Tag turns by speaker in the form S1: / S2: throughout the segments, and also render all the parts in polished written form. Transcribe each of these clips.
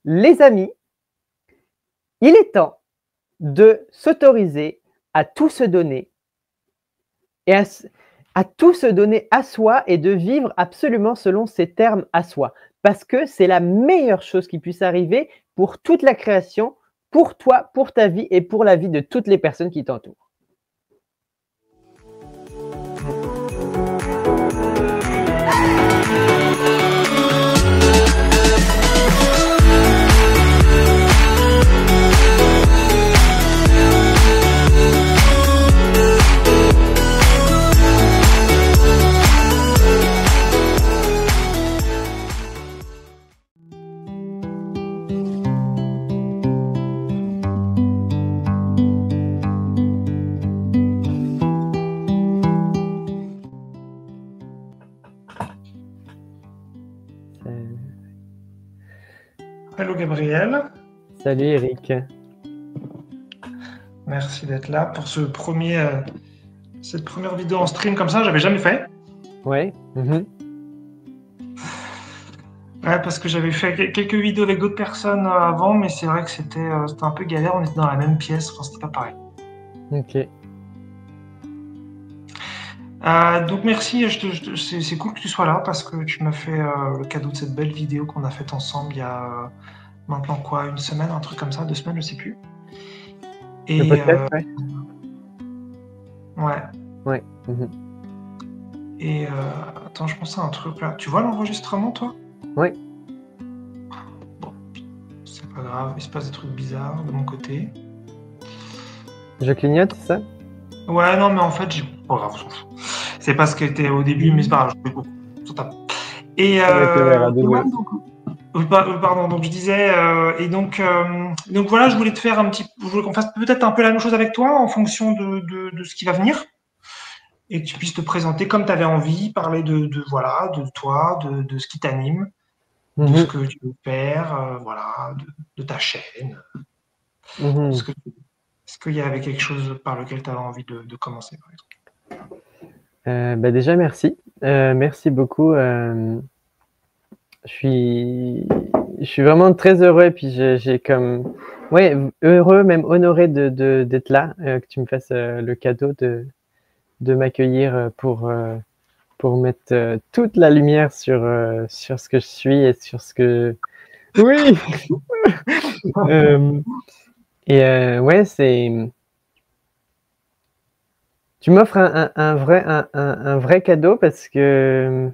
S1: Les amis, il est temps de s'autoriser à tout se donner et à tout se donner à soi et de vivre absolument selon ses termes à soi. Parce que c'est la meilleure chose qui puisse arriver pour toute la création, pour toi, pour ta vie et pour la vie de toutes les personnes qui t'entourent.
S2: Hello Gabriel.
S1: Salut Eric.
S2: Merci d'être là pour cette première vidéo en stream comme ça, j'avais jamais fait.
S1: Ouais.
S2: Ouais, parce que j'avais fait quelques vidéos avec d'autres personnes avant, mais c'est vrai que c'était un peu galère, on était dans la même pièce, enfin c'était pas pareil.
S1: Ok.
S2: Donc merci, c'est cool que tu sois là parce que tu m'as fait le cadeau de cette belle vidéo qu'on a faite ensemble il y a maintenant quoi, une semaine, un truc comme ça, 2 semaines, je sais plus. Et
S1: Le podcast, ouais.
S2: Ouais.
S1: Ouais.
S2: Et attends, je pense à un truc là. Tu vois l'enregistrement, toi?
S1: Oui.
S2: Bon, c'est pas grave, il se passe des trucs bizarres de mon côté.
S1: Je clignote, c'est ça?
S2: Ouais, non, mais en fait, j'ai pas grave, on s'en fout. C'est parce que t'es au début, mais c'est pas grave, je fais beaucoup. Et ouais, pardon, donc je disais, et donc voilà, je voulais qu'on fasse peut-être un peu la même chose avec toi en fonction de ce qui va venir. Et que tu puisses te présenter comme tu avais envie, parler de toi, de ce qui t'anime, de ce que tu veux faire, voilà, de ta chaîne. Est-ce qu'il y avait quelque chose par lequel tu avais envie de commencer, par exemple?
S1: Déjà, merci. Merci beaucoup. Je suis vraiment très heureux et puis heureux, même honoré d'être là, que tu me fasses le cadeau de m'accueillir pour mettre toute la lumière sur ce que je suis et sur ce que... Oui. Ouais, tu m'offres un vrai cadeau parce que...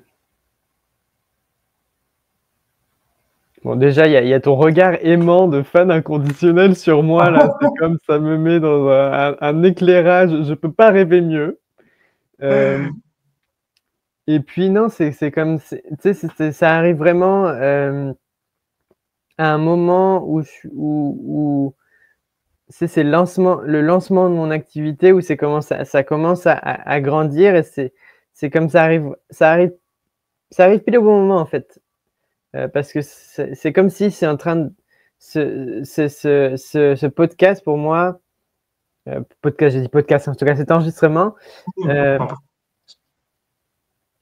S1: Bon, déjà, il y a ton regard aimant de fan inconditionnel sur moi, là. C'est comme ça me met dans un éclairage. Je peux pas rêver mieux. Et puis, non, c'est comme... Tu sais, ça arrive vraiment à un moment où c'est le lancement de mon activité où ça commence à grandir et c'est comme ça arrive pile au bon moment, en fait. Parce que c'est comme si c'est en train de ce podcast pour moi, j'ai dit podcast, en tout cas cet enregistrement,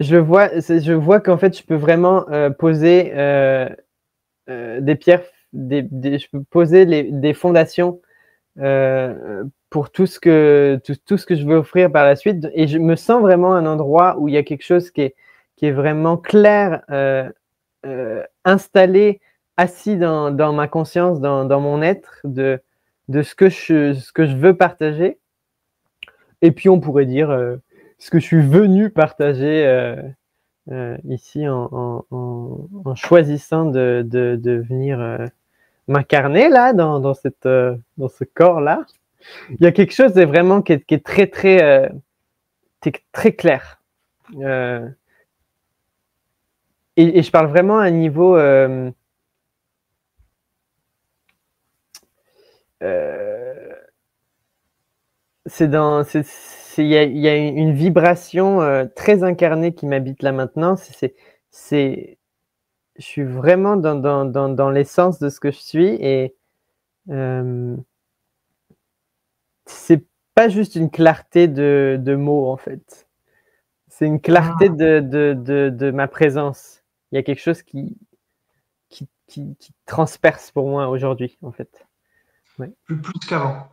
S1: je vois qu'en fait je peux vraiment poser des pierres, je peux poser des fondations pour tout ce que je veux offrir par la suite, et je me sens vraiment un endroit où il y a quelque chose qui est vraiment clair, installé, assis dans ma conscience, dans mon être, de ce que je veux partager. Et puis on pourrait dire ce que je suis venu partager ici en choisissant de venir m'incarner là dans ce corps-là. Il y a quelque chose de vraiment qui est très très clair. Et je parle vraiment à un niveau il y a une vibration très incarnée qui m'habite là maintenant. Je suis vraiment dans l'essence de ce que je suis, et c'est pas juste une clarté de mots, en fait. C'est une clarté de ma présence. Il y a quelque chose qui qui transperce pour moi aujourd'hui, en fait. Ouais.
S2: Plus qu'avant.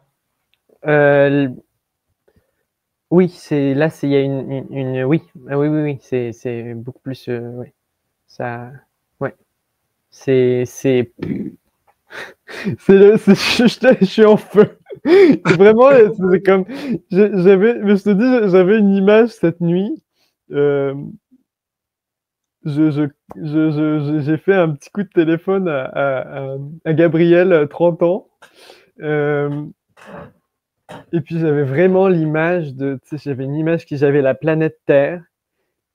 S1: Oui, là, il y a une oui, oui, c'est beaucoup plus, ouais, ça, ouais, c'est, je suis en feu. Vraiment, c'est comme, mais je te dis, j'avais une image cette nuit. J'ai fait un petit coup de téléphone à Gabriel, 30 ans. Et puis j'avais vraiment l'image j'avais une image j'avais la planète Terre.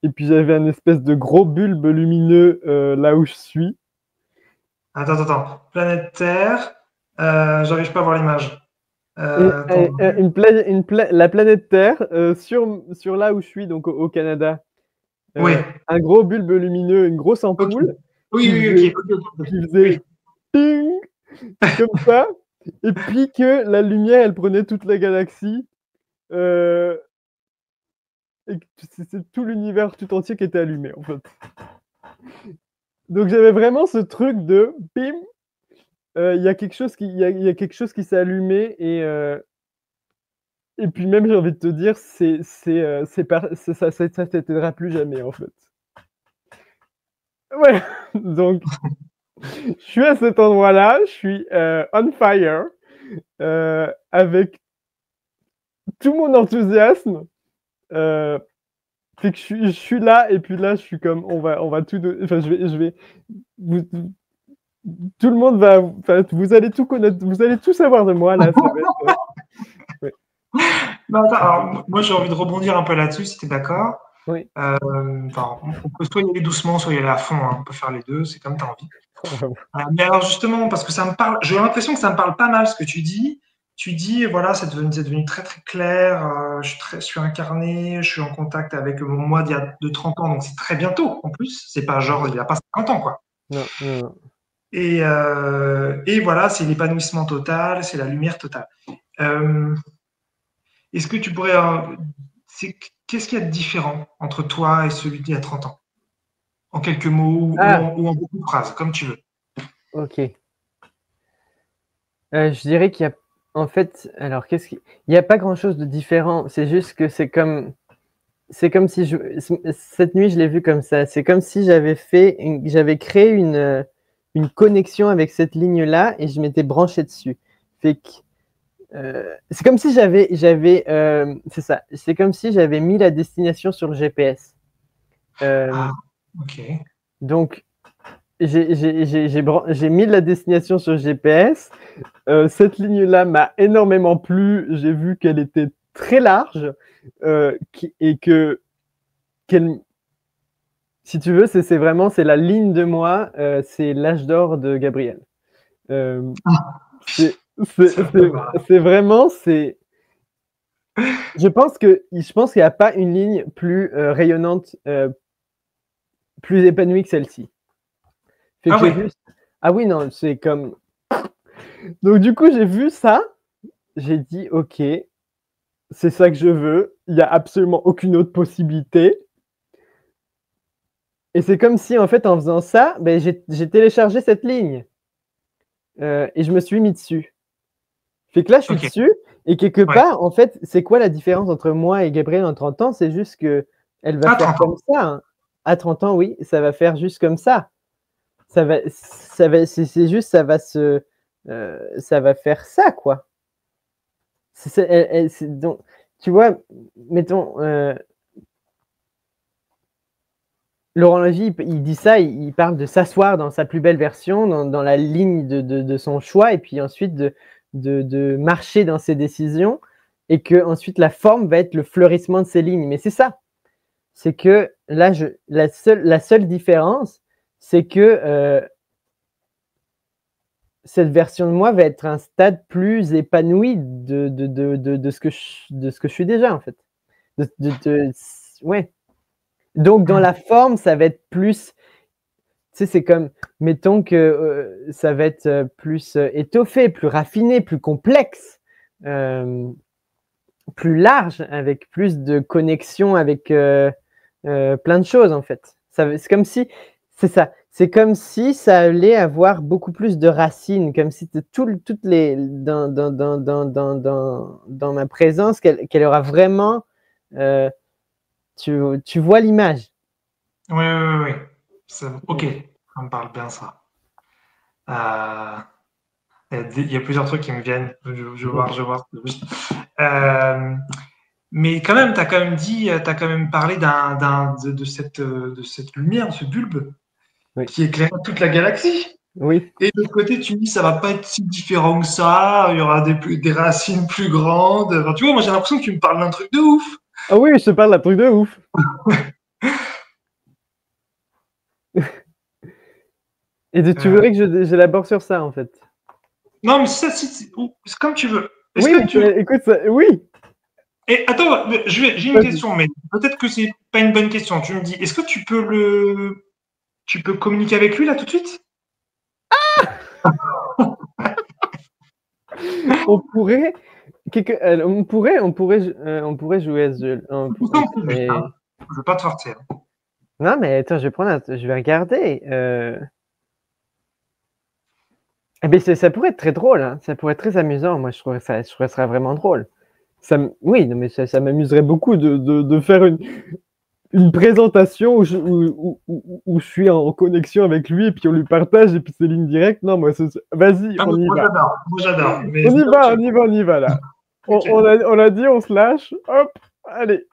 S1: Et puis j'avais un espèce de gros bulbe lumineux là où je suis.
S2: Attends. Planète Terre, j'arrive pas à voir l'image.
S1: La planète Terre sur là où je suis, donc au Canada.
S2: Oui.
S1: Un gros bulbe lumineux, une grosse ampoule
S2: Oui, ok.
S1: qui faisait ping comme ça. Et puis que la lumière, elle prenait toute la galaxie. Et que c'est tout l'univers tout entier qui était allumé, en fait. Donc j'avais vraiment ce truc de bim, il y a quelque chose qui s'est allumé et puis même j'ai envie de te dire ça s'éteindra plus jamais en fait. Ouais, donc je suis à cet endroit-là, je suis on fire avec tout mon enthousiasme. C'est que je suis là et puis là je suis comme on va tout enfin je vais tout le monde va vous allez tout connaître, vous allez tout savoir de moi là, ça va être, ouais.
S2: Bah, alors, moi j'ai envie de rebondir un peu là-dessus, si tu es d'accord.
S1: Oui.
S2: On peut soit y aller doucement, soit y aller à fond, hein. On peut faire les deux, c'est comme tu as envie. Mais alors justement, parce que ça me parle, j'ai l'impression que ça me parle pas mal ce que tu dis. Tu dis, voilà, c'est devenu très très clair, je suis incarné, je suis en contact avec mon moi de 30 ans, donc c'est très bientôt en plus, c'est pas genre il a pas 50 ans quoi.
S1: Non.
S2: Et voilà, c'est l'épanouissement total, c'est la lumière totale. Est-ce que tu pourrais, qu'est-ce qu'il y a de différent entre toi et celui d'il y a 30 ans? En quelques mots ou en beaucoup de phrases, comme tu veux.
S1: Ok. Je dirais qu'il y a, en fait, alors il n'y a pas grand-chose de différent. C'est juste que c'est comme si cette nuit je l'ai vu comme ça. C'est comme si j'avais créé une connexion avec cette ligne-là et je m'étais branché dessus. Fait que c'est comme si c'est ça. C'est comme si j'avais mis la destination sur le GPS.
S2: Ok.
S1: Donc j'ai mis la destination sur le GPS. Cette ligne-là m'a énormément plu. J'ai vu qu'elle était très large et si tu veux, c'est vraiment la ligne de moi. C'est l'âge d'or de Gabriel. C'est vraiment Je pense qu'il n'y a pas une ligne plus rayonnante, plus épanouie que celle-ci. Ah oui, non, c'est comme. Donc du coup, j'ai vu ça. J'ai dit, ok, c'est ça que je veux. Il n'y a absolument aucune autre possibilité. Et c'est comme si, en fait, en faisant ça, ben, j'ai téléchargé cette ligne. Et je me suis mis dessus. Fait que là, je suis dessus. Et quelque part, en fait, c'est quoi la différence entre moi et Gabriel en 30 ans? C'est juste qu'elle va faire comme ça. Hein. À 30 ans, oui, ça va faire juste comme ça. C'est juste, ça va faire ça, quoi. Donc, tu vois, mettons, Laurent Lévy, il dit ça, il parle de s'asseoir dans sa plus belle version, dans la ligne de son choix, et puis ensuite de marcher dans ses décisions, et que ensuite la forme va être le fleurissement de ses lignes. Mais c'est ça. C'est que là, la seule différence, c'est que cette version de moi va être un stade plus épanoui de ce que je suis déjà, en fait. Ouais. Donc, dans la forme, ça va être plus. Tu sais, c'est comme, mettons que ça va être plus étoffé, plus raffiné, plus complexe, plus large, avec plus de connexion avec plein de choses, en fait. C'est comme si C'est ça. C'est comme si ça allait avoir beaucoup plus de racines, comme si toutes les dans ma présence, qu'elle aura vraiment. Tu vois l'image.
S2: Oui, oui, oui. Ok, ça me parle bien ça. Il y a plusieurs trucs qui me viennent. Je vais voir. Mais quand même, tu as quand même dit, tu as quand même parlé de cette lumière, ce bulbe
S1: Oui.
S2: qui éclaire toute la galaxie.
S1: Oui.
S2: Et de l'autre côté, tu me dis, ça va pas être si différent que ça, il y aura des racines plus grandes. Enfin, tu vois, moi j'ai l'impression que tu me parles d'un truc de ouf.
S1: Ah oui, je te parle d'un truc de ouf. Et tu voudrais que j'élabore sur ça, en fait.
S2: Non, mais ça, c'est comme tu veux.
S1: Oui, mais écoute, oui.
S2: Et attends, j'ai une question, mais peut-être que c'est pas une bonne question. Tu me dis, est-ce que tu peux communiquer avec lui là tout de suite?
S1: On pourrait jouer à ce jeu.
S2: Je veux pas te sortir.
S1: Non, mais attends, je vais regarder. Eh bien, ça pourrait être très drôle, hein. Ça pourrait être très amusant. Moi, je trouverais ça vraiment drôle. Oui, non, mais ça m'amuserait beaucoup de faire une présentation où je suis en connexion avec lui et puis on lui partage et puis c'est ligne directe. Non, moi, vas-y, on y va.
S2: Moi, j'adore.
S1: On y va là. On a dit, on se lâche. Hop, allez.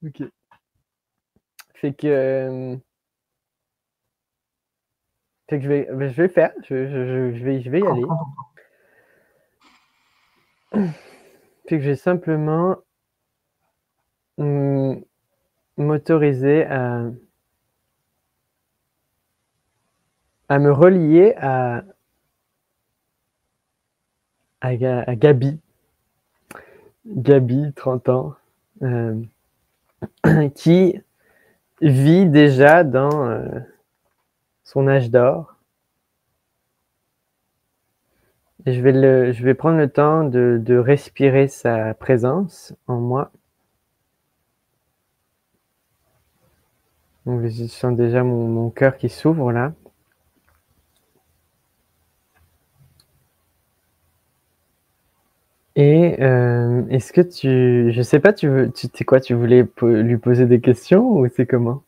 S1: Ok. Fait que je vais faire. Je vais y aller. Fait que je vais simplement m'autoriser à me relier à Gabi. Gabi, 30 ans, qui vit déjà dans son âge d'or. Et je vais prendre le temps de respirer sa présence en moi. Donc, je sens déjà mon cœur qui s'ouvre là. Et est-ce que je sais pas, tu voulais lui poser des questions ou c'est comment?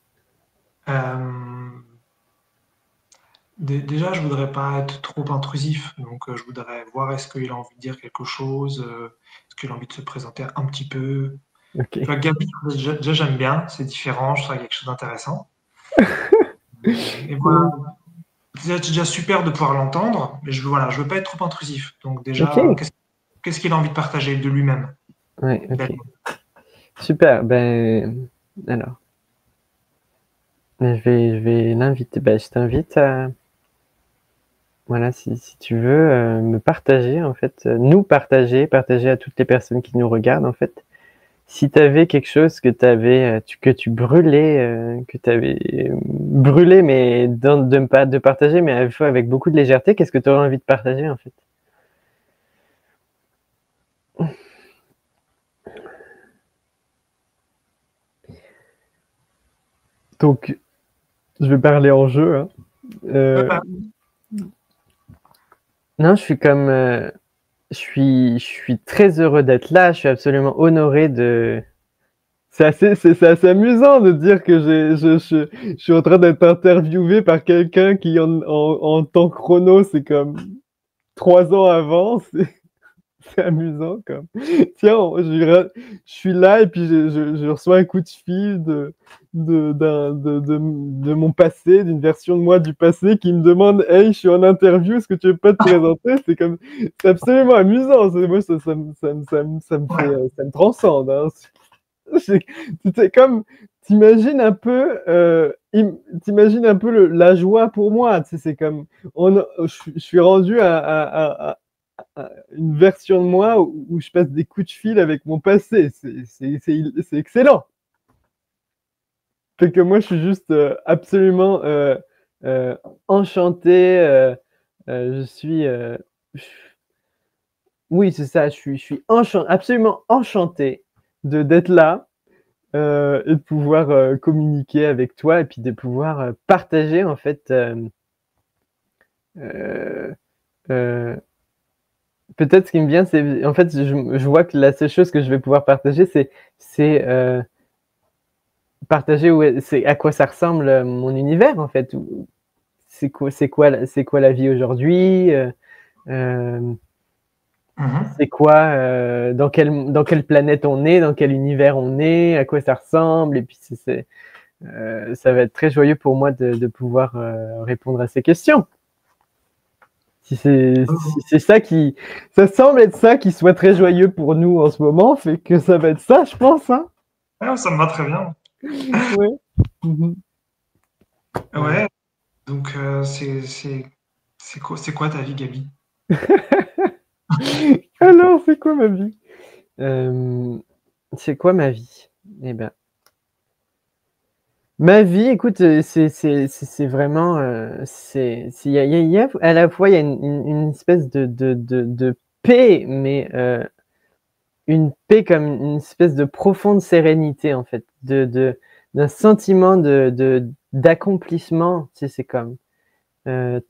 S2: Déjà, je voudrais pas être trop intrusif, donc je voudrais voir est-ce qu'il a envie de dire quelque chose, est-ce qu'il a envie de se présenter un petit peu.
S1: Ok.
S2: Tu vois, Gabi, déjà j'aime bien, c'est différent, je trouve qu'il y a quelque chose d'intéressant. Et voilà, c'est déjà super de pouvoir l'entendre, mais je veux pas être trop intrusif. Donc déjà,
S1: Ok.
S2: qu'est-ce qu'il a envie de partager de lui-même?
S1: Ouais, ok. Super. Alors, je vais l'inviter. Je t'invite à, voilà, si tu veux me partager en fait, nous partager à toutes les personnes qui nous regardent en fait. Si tu avais quelque chose que tu brûlais, que tu avais brûlé, mais de partager, mais à la fois avec beaucoup de légèreté, qu'est-ce que tu aurais envie de partager en fait? Donc, je vais parler en jeu. Hein. Non, je suis très heureux d'être là. Je suis absolument honoré de. C'est assez amusant de dire que je suis en train d'être interviewé par quelqu'un qui en temps chrono, c'est comme 3 ans avant. C'est amusant comme. Tiens, je suis là et puis je reçois un coup de fil de mon passé, d'une version de moi du passé qui me demande hey, je suis en interview, est-ce que tu veux pas te présenter? C'est absolument amusant. Moi, ça me transcende. Hein. C'est comme, t'imagines un peu, la joie pour moi. Tu sais, c'est comme, je suis rendu à une version de moi où je passe des coups de fil avec mon passé. C'est excellent. Fait que moi, je suis juste absolument enchanté. Je suis. Oui, c'est ça. Je suis absolument enchanté d'être là. et de pouvoir communiquer avec toi et puis de pouvoir partager en fait peut-être ce qui me vient, c'est en fait je vois que la seule chose que je vais pouvoir partager, c'est partager c'est à quoi ça ressemble mon univers en fait. C'est quoi la vie aujourd'hui, c'est quoi, dans quelle planète on est, dans quel univers on est, à quoi ça ressemble, et puis ça va être très joyeux pour moi de pouvoir répondre à ces questions. Si c'est ça semble être ça qui soit très joyeux pour nous en ce moment, fait que ça va être ça, je pense, hein.
S2: Ouais, ça me va très bien.
S1: Ouais.
S2: Ouais. Donc c'est quoi ta vie, Gabi?
S1: Alors, c'est quoi ma vie? C'est quoi ma vie? Eh ben, ma vie, écoute, c'est vraiment, il y a à la fois il y a une espèce de paix, mais une paix comme une espèce de profonde sérénité en fait, d'un sentiment d'accomplissement, tu sais, c'est comme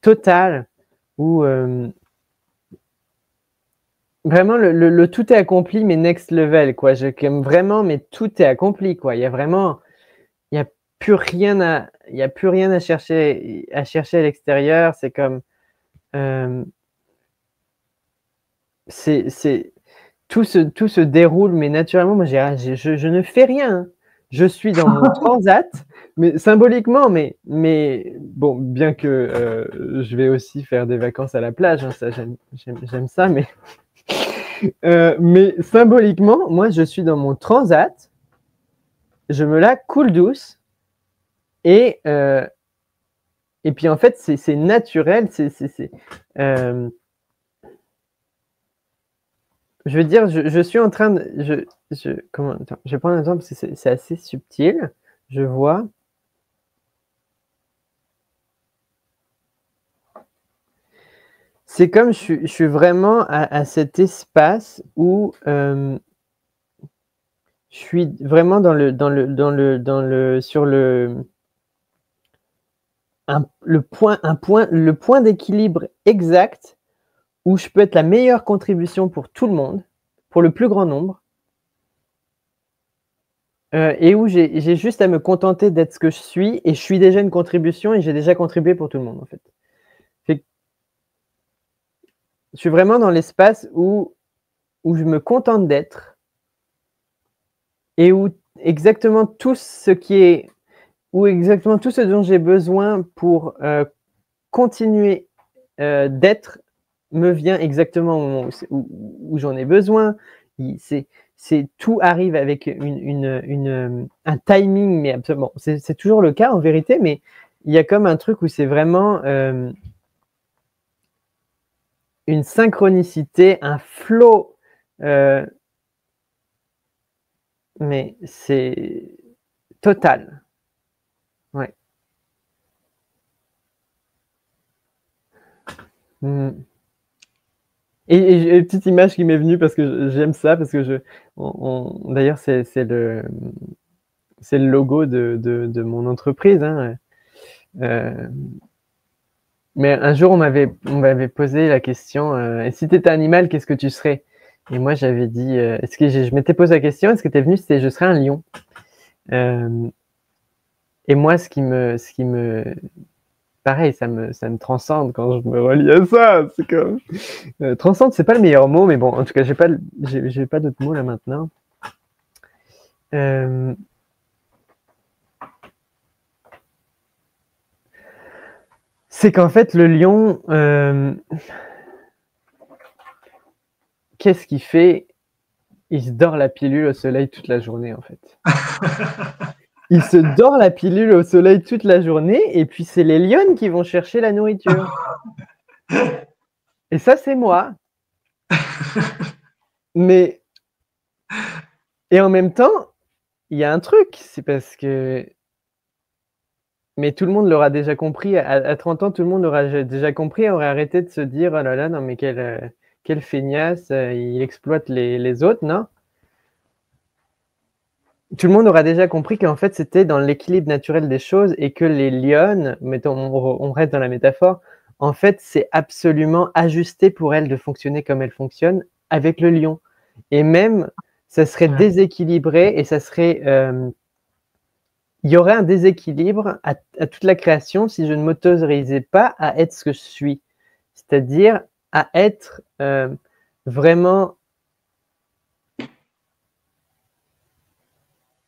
S1: total, où vraiment le tout est accompli, mais next level, quoi. J'aime vraiment, mais tout est accompli, quoi. Il y a vraiment, il y a plus rien à chercher à l'extérieur. C'est comme c'est tout se déroule, mais naturellement. Moi, je ne fais rien, hein. Je suis dans mon transat, mais symboliquement, mais bon, bien que je vais aussi faire des vacances à la plage, hein, ça j'aime ça, mais symboliquement, moi, je suis dans mon transat, je me la coule douce, et puis en fait, c'est naturel, je veux dire, je suis en train de, attends, je vais prendre un exemple parce que c'est assez subtil. Je vois. C'est comme je suis vraiment à cet espace où je suis vraiment sur le point d'équilibre exact où je peux être la meilleure contribution pour tout le monde, pour le plus grand nombre, et où j'ai juste à me contenter d'être ce que je suis, et je suis déjà une contribution et j'ai déjà contribué pour tout le monde en fait. Je suis vraiment dans l'espace où je me contente d'être, et où exactement tout ce dont j'ai besoin pour continuer d'être me vient exactement au moment où j'en ai besoin. Tout arrive avec un timing, mais absolument, c'est toujours le cas en vérité, mais il y a comme un truc où c'est vraiment une synchronicité, un flow, mais c'est total. Ouais. Et une petite image qui m'est venue parce que j'aime ça, parce que d'ailleurs c'est le logo de mon entreprise, hein. Mais un jour on m'avait posé la question, et si tu étais un animal, qu'est-ce que tu serais? Et moi j'avais dit, est-ce que je m'étais posé la question, est-ce que tu es venu, c'était je serais un lion. Et moi ce qui me pareil, ça me transcende quand je me relie à ça. C'est comme transcende, c'est pas le meilleur mot, mais bon, en tout cas, j'ai pas d'autres mots là maintenant. C'est qu'en fait, le lion, qu'est-ce qu'il fait? Il se dort la pilule au soleil toute la journée, en fait. Il se dort la pilule au soleil toute la journée, et puis c'est les lionnes qui vont chercher la nourriture. Et ça, c'est moi. Mais et en même temps, il y a un truc, c'est parce que mais tout le monde l'aura déjà compris. À 30 ans, tout le monde l'aura déjà compris, aurait arrêté de se dire oh là là, non mais quel feignasse, il exploite les autres, non? tout le monde aura déjà compris qu'en fait, c'était dans l'équilibre naturel des choses et que les lionnes, mettons, on reste dans la métaphore, en fait, c'est absolument ajusté pour elles de fonctionner comme elles fonctionnent avec le lion. Et même, ça serait déséquilibré et ça serait... il y aurait un déséquilibre à toute la création si je ne m'autorisais pas à être ce que je suis. C'est-à-dire à être vraiment...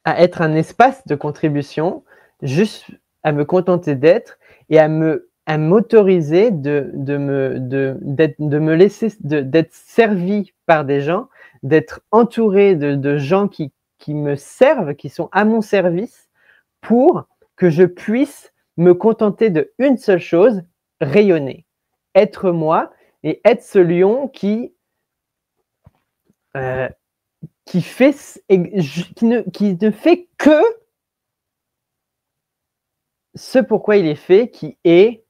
S1: à être un espace de contribution, juste à me contenter d'être et à m'autoriser d'être servi par des gens, d'être entouré de gens qui me servent, qui sont à mon service, pour que je puisse me contenter d'une seule chose, rayonner, être moi et être ce lion qui ne fait que ce pourquoi il est fait, qui est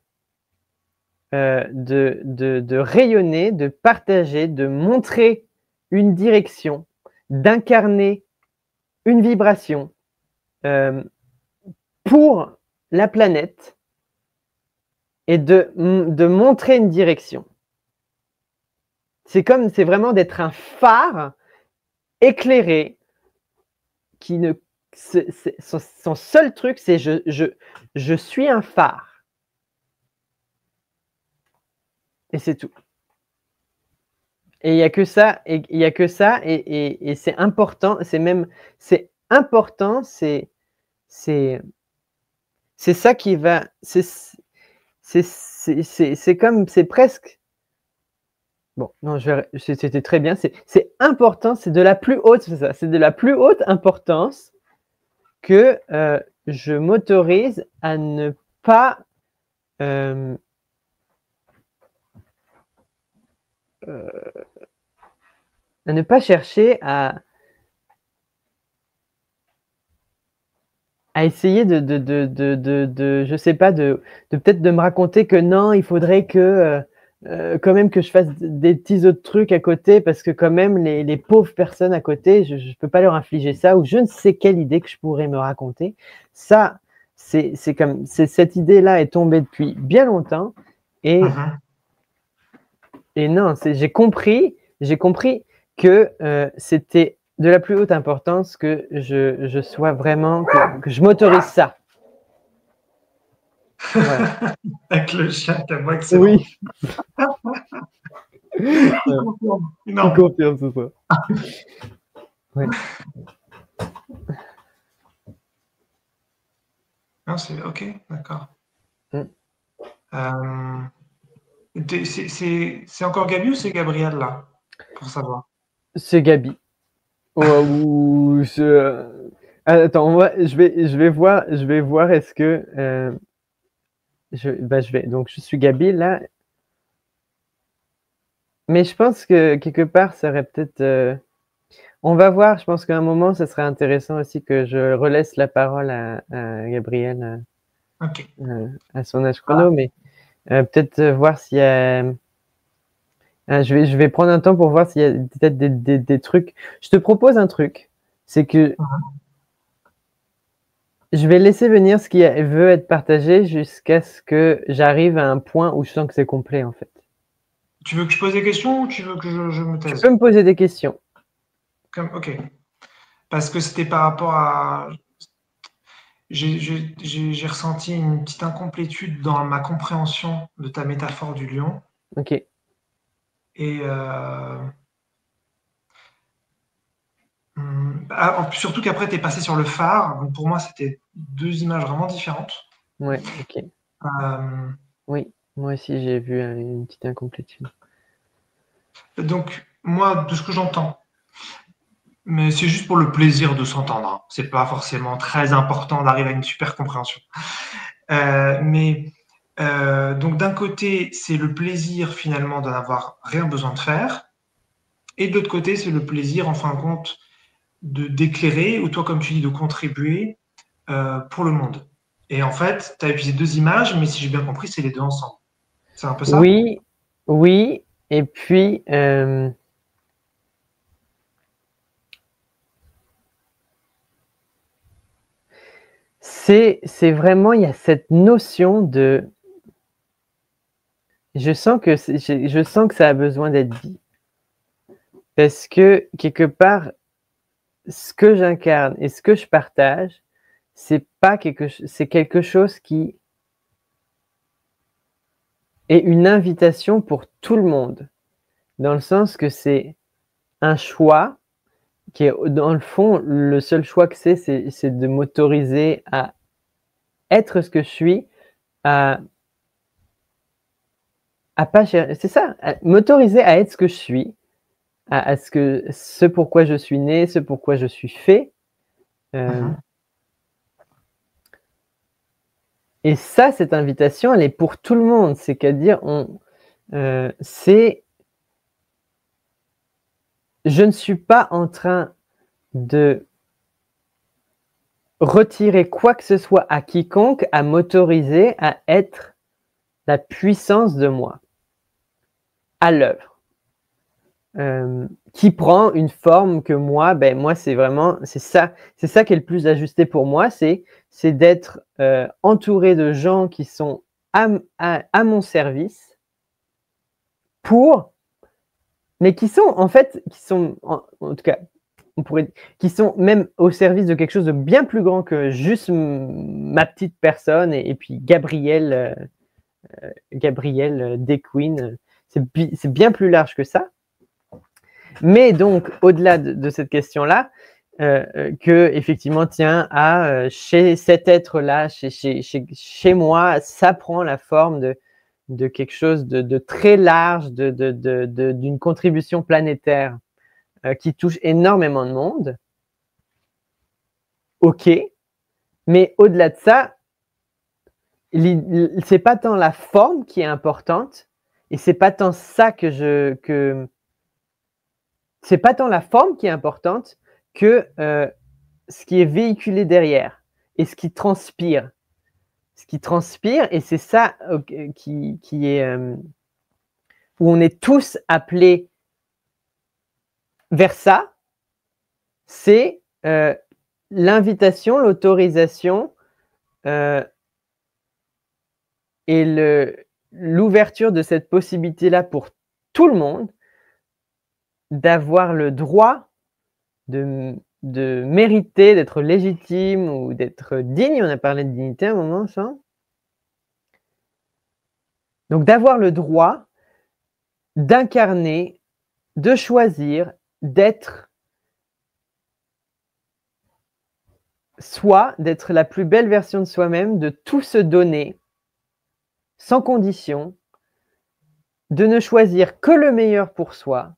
S1: de rayonner, de partager, de montrer une direction, d'incarner une vibration pour la planète et de montrer une direction. C'est vraiment d'être un phare éclairé qui ne... son seul truc, c'est je suis un phare. Et c'est tout. Et il n'y a que ça, et c'est important, c'est important, c'est ça qui va, c'est presque, bon, non, c'était très bien, c'est important, c'est de la plus haute, c'est de la plus haute importance que je m'autorise à ne pas chercher à essayer je sais pas, peut-être de me raconter que non, il faudrait que quand même que je fasse des petits autres trucs à côté, parce que quand même les pauvres personnes à côté, je peux pas leur infliger ça, ou je ne sais quelle idée que je pourrais me raconter. Ça, cette idée-là est tombée depuis bien longtemps, et non, j'ai compris que c'était de la plus haute importance que je sois vraiment, que je m'autorise ça.
S2: Voilà. Avec le chien, t'as moi excellent.
S1: Oui.
S2: Il
S1: confirme ce soir. Ouais.
S2: Non, c'est ok, d'accord. C'est encore Gabi ou c'est Gabriel là, pour savoir?
S1: C'est Gabi. Attends, je vais voir. Est-ce que donc je suis Gabi là, mais je pense que quelque part ça aurait peut-être. On va voir. Je pense qu'à un moment ça serait intéressant aussi que je relaisse la parole à Gabriel à son âge chrono, mais peut-être voir s'il y a. Je vais prendre un temps pour voir s'il y a peut-être des trucs. Je te propose un truc, c'est que je vais laisser venir ce qui veut être partagé jusqu'à ce que j'arrive à un point où je sens que c'est complet, en fait.
S2: Tu veux que je pose des questions ou tu veux que je me taise?
S1: Tu peux me poser des questions.
S2: Ok. Parce que c'était par rapport à... J'ai ressenti une petite incomplétude dans ma compréhension de ta métaphore du lion.
S1: Ok.
S2: Et surtout qu'après, tu es passé sur le phare. Donc pour moi, c'était deux images vraiment différentes.
S1: Ouais, ok. Oui, moi aussi, j'ai vu une petite incomplétude.
S2: Donc, moi, de ce que j'entends, mais c'est juste pour le plaisir de s'entendre. Hein. C'est pas forcément très important d'arriver à une super compréhension. Donc d'un côté, c'est le plaisir finalement d'en avoir rien besoin de faire, et de l'autre côté, c'est le plaisir en fin de compte d'éclairer, ou toi comme tu dis, de contribuer pour le monde. Et en fait, tu as utilisé deux images, mais si j'ai bien compris, c'est les deux ensemble. C'est un peu ça?
S1: Oui, oui, et puis c'est vraiment, il y a cette notion de... Je sens que ça a besoin d'être dit. Parce que, quelque part, ce que j'incarne et ce que je partage, c'est quelque chose qui est une invitation pour tout le monde. Dans le sens que c'est un choix qui est, dans le fond, le seul choix que c'est de m'autoriser à être ce que je suis, à pas chercher, c'est ça, m'autoriser à être ce que je suis, à ce pourquoi je suis né, ce pourquoi je suis fait. Et ça, cette invitation, elle est pour tout le monde. C'est qu'à dire, je ne suis pas en train de retirer quoi que ce soit à quiconque à m'autoriser à être la puissance de moi à l'œuvre, qui prend une forme que moi, c'est vraiment, c'est ça qui est le plus ajusté pour moi, c'est d'être entouré de gens qui sont à mon service mais qui sont en fait, en tout cas, qui sont même au service de quelque chose de bien plus grand que juste ma petite personne et puis Gabriel Desquin. C'est bien plus large que ça. Mais donc, au-delà de cette question-là, que effectivement, tiens, chez cet être-là, chez moi, ça prend la forme de quelque chose de très large, d'une contribution planétaire qui touche énormément de monde. Ok, mais au-delà de ça, c'est pas tant la forme qui est importante, et c'est pas tant ça c'est pas tant la forme qui est importante que ce qui est véhiculé derrière et ce qui transpire. Et c'est ça qui est où on est tous appelés vers ça, c'est l'invitation, l'autorisation et l'ouverture de cette possibilité-là pour tout le monde d'avoir le droit de mériter, d'être légitime ou d'être digne. On a parlé de dignité à un moment, ça. Donc d'avoir le droit d'incarner, de choisir, d'être soi, d'être la plus belle version de soi-même, de tout se donner sans condition, de ne choisir que le meilleur pour soi,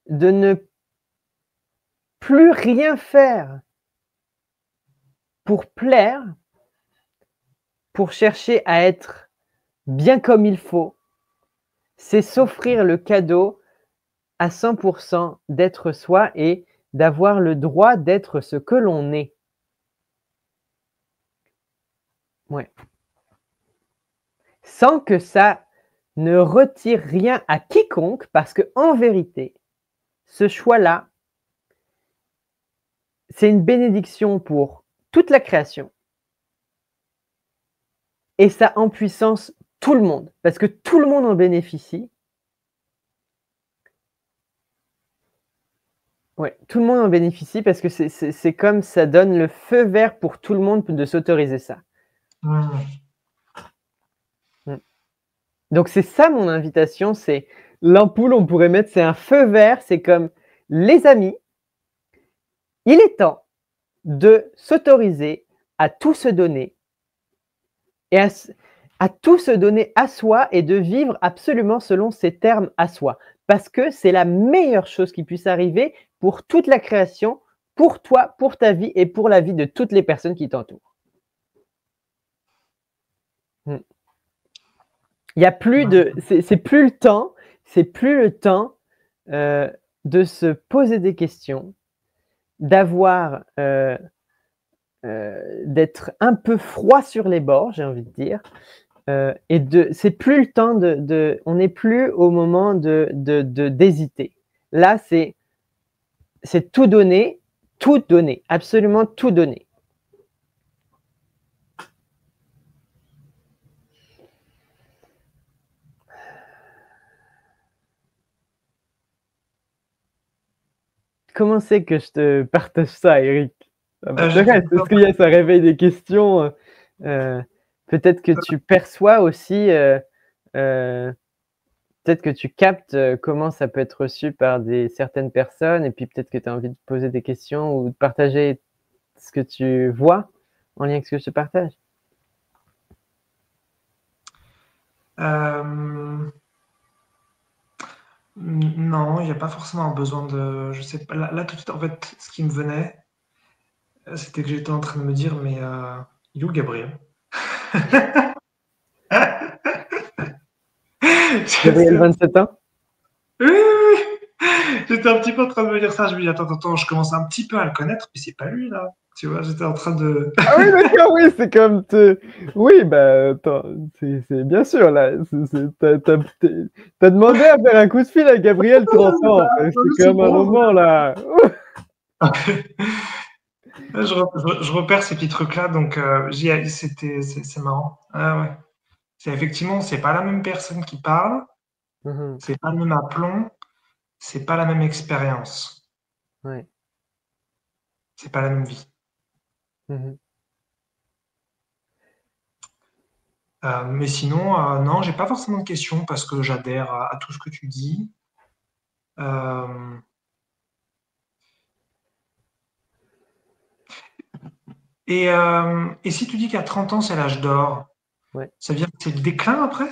S1: de ne plus rien faire pour plaire, pour chercher à être bien comme il faut, c'est s'offrir le cadeau à 100% d'être soi et d'avoir le droit d'être ce que l'on est. Ouais. Sans que ça ne retire rien à quiconque, parce que en vérité, ce choix-là, c'est une bénédiction pour toute la création. Et ça en puissance tout le monde, parce que tout le monde en bénéficie. Ouais, tout le monde en bénéficie parce que c'est comme ça donne le feu vert pour tout le monde de s'autoriser ça. Donc c'est ça mon invitation, c'est l'ampoule, on pourrait mettre, c'est un feu vert, c'est comme les amis, il est temps de s'autoriser à tout se donner et à tout se donner à soi et de vivre absolument selon ces termes à soi. Parce que c'est la meilleure chose qui puisse arriver pour toute la création, pour toi, pour ta vie et pour la vie de toutes les personnes qui t'entourent. Il y a plus de, c'est plus le temps, de se poser des questions, d'avoir, d'être un peu froid sur les bords, j'ai envie de dire, et c'est plus le temps on n'est plus au moment d'hésiter. Là, c'est tout donner, absolument tout donner. comment c'est que je te partage ça, Eric? Ça m'intéresse.
S2: Je-
S1: Est-ce qu'il y a, ça réveille des questions? Peut-être que tu perçois aussi, peut-être que tu captes comment ça peut être reçu par certaines personnes, et puis peut-être que tu as envie de poser des questions ou de partager ce que tu vois en lien avec ce que je te partage.
S2: Non, il n'y a pas forcément besoin de. Je sais pas. Là, tout de suite, en fait, ce qui me venait, c'était que j'étais en train de me dire, mais il est où Gabriel?
S1: Gabriel, 27 ans?
S2: Oui, oui, oui. J'étais un petit peu en train de me dire ça. Je me dis, attends, je commence un petit peu à le connaître, mais c'est pas lui, là. Tu vois, j'étais en train de.
S1: Ah oui, d'accord, oui, c'est comme. Oui, bah, attends, c'est bien sûr, là. T'as demandé à faire un coup de fil à Gabriel, 30 ans. C'est
S2: C'est
S1: comme un
S2: bon.
S1: moment, là.
S2: Je repère ces petits trucs-là, donc c'est marrant. Ah ouais. C'est effectivement, c'est pas la même personne qui parle,
S1: Mhm,
S2: c'est pas le même aplomb, c'est pas la même expérience,
S1: ouais.
S2: c'est pas la même vie.
S1: Mhm.
S2: Mais sinon, non, j'ai pas forcément de questions parce que j'adhère à tout ce que tu dis. Euh, et si tu dis qu'à 30 ans, c'est l'âge d'or,
S1: Ouais.
S2: ça veut dire que c'est le déclin après?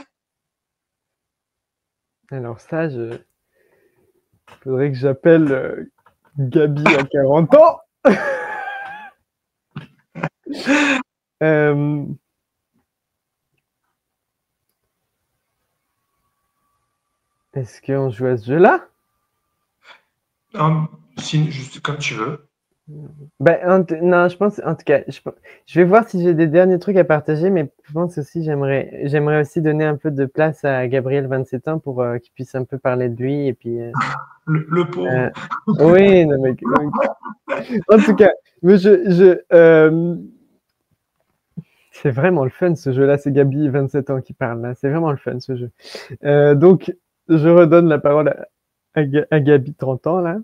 S1: Alors, ça, faudrait que j'appelle Gabi à 40 ans. Euh, Est-ce qu'on joue à ce jeu-là?
S2: Comme tu veux.
S1: Ben, non, je pense, en tout cas, je vais voir si j'ai des derniers trucs à partager, mais je pense aussi, j'aimerais aussi donner un peu de place à Gabriel, 27 ans, pour qu'il puisse un peu parler de lui, et puis,
S2: Le pauvre.
S1: oui, non, mais, en tout cas, mais c'est vraiment le fun, ce jeu-là, c'est Gabi, 27 ans, qui parle, là, c'est vraiment le fun, ce jeu. Donc, je redonne la parole à Gabi, 30 ans, là.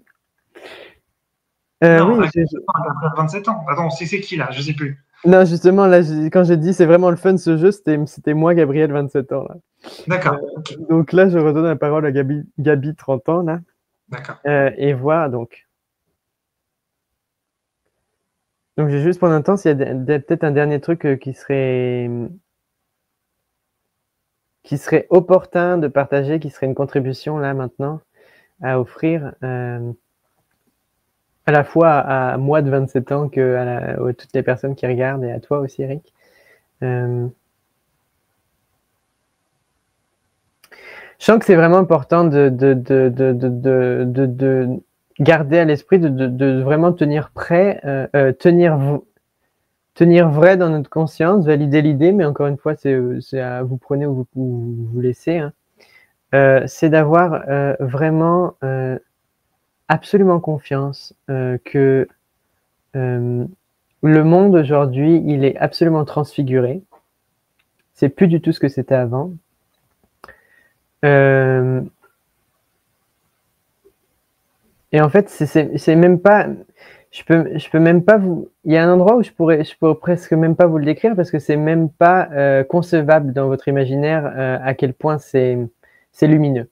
S2: Non,
S1: Oui,
S2: après 27 ans. Attends, c'est qui là? Je sais plus.
S1: non, justement, là, quand j'ai dit c'est vraiment le fun ce jeu, c'était moi, Gabriel, 27 ans, là.
S2: D'accord. Ok.
S1: Donc là, je redonne la parole à Gabi, 30 ans, là.
S2: D'accord.
S1: Et voilà, donc. Donc, je vais juste prendre un temps s'il y a peut-être un dernier truc qui serait opportun de partager, qui serait une contribution, là, maintenant, à offrir, à la fois à moi de 27 ans que à toutes les personnes qui regardent, et à toi aussi, Eric. Je sens que c'est vraiment important de garder à l'esprit, de vraiment tenir prêt, tenir vrai dans notre conscience, valider l'idée, mais encore une fois, c'est à vous prenez ou vous laissez, hein. C'est d'avoir vraiment absolument confiance que le monde aujourd'hui, il est absolument transfiguré. C'est plus du tout ce que c'était avant. Et en fait, c'est même pas. Je peux même pas vous. Il y a un endroit où je pourrais presque même pas vous le décrire parce que c'est même pas concevable dans votre imaginaire à quel point c'est lumineux,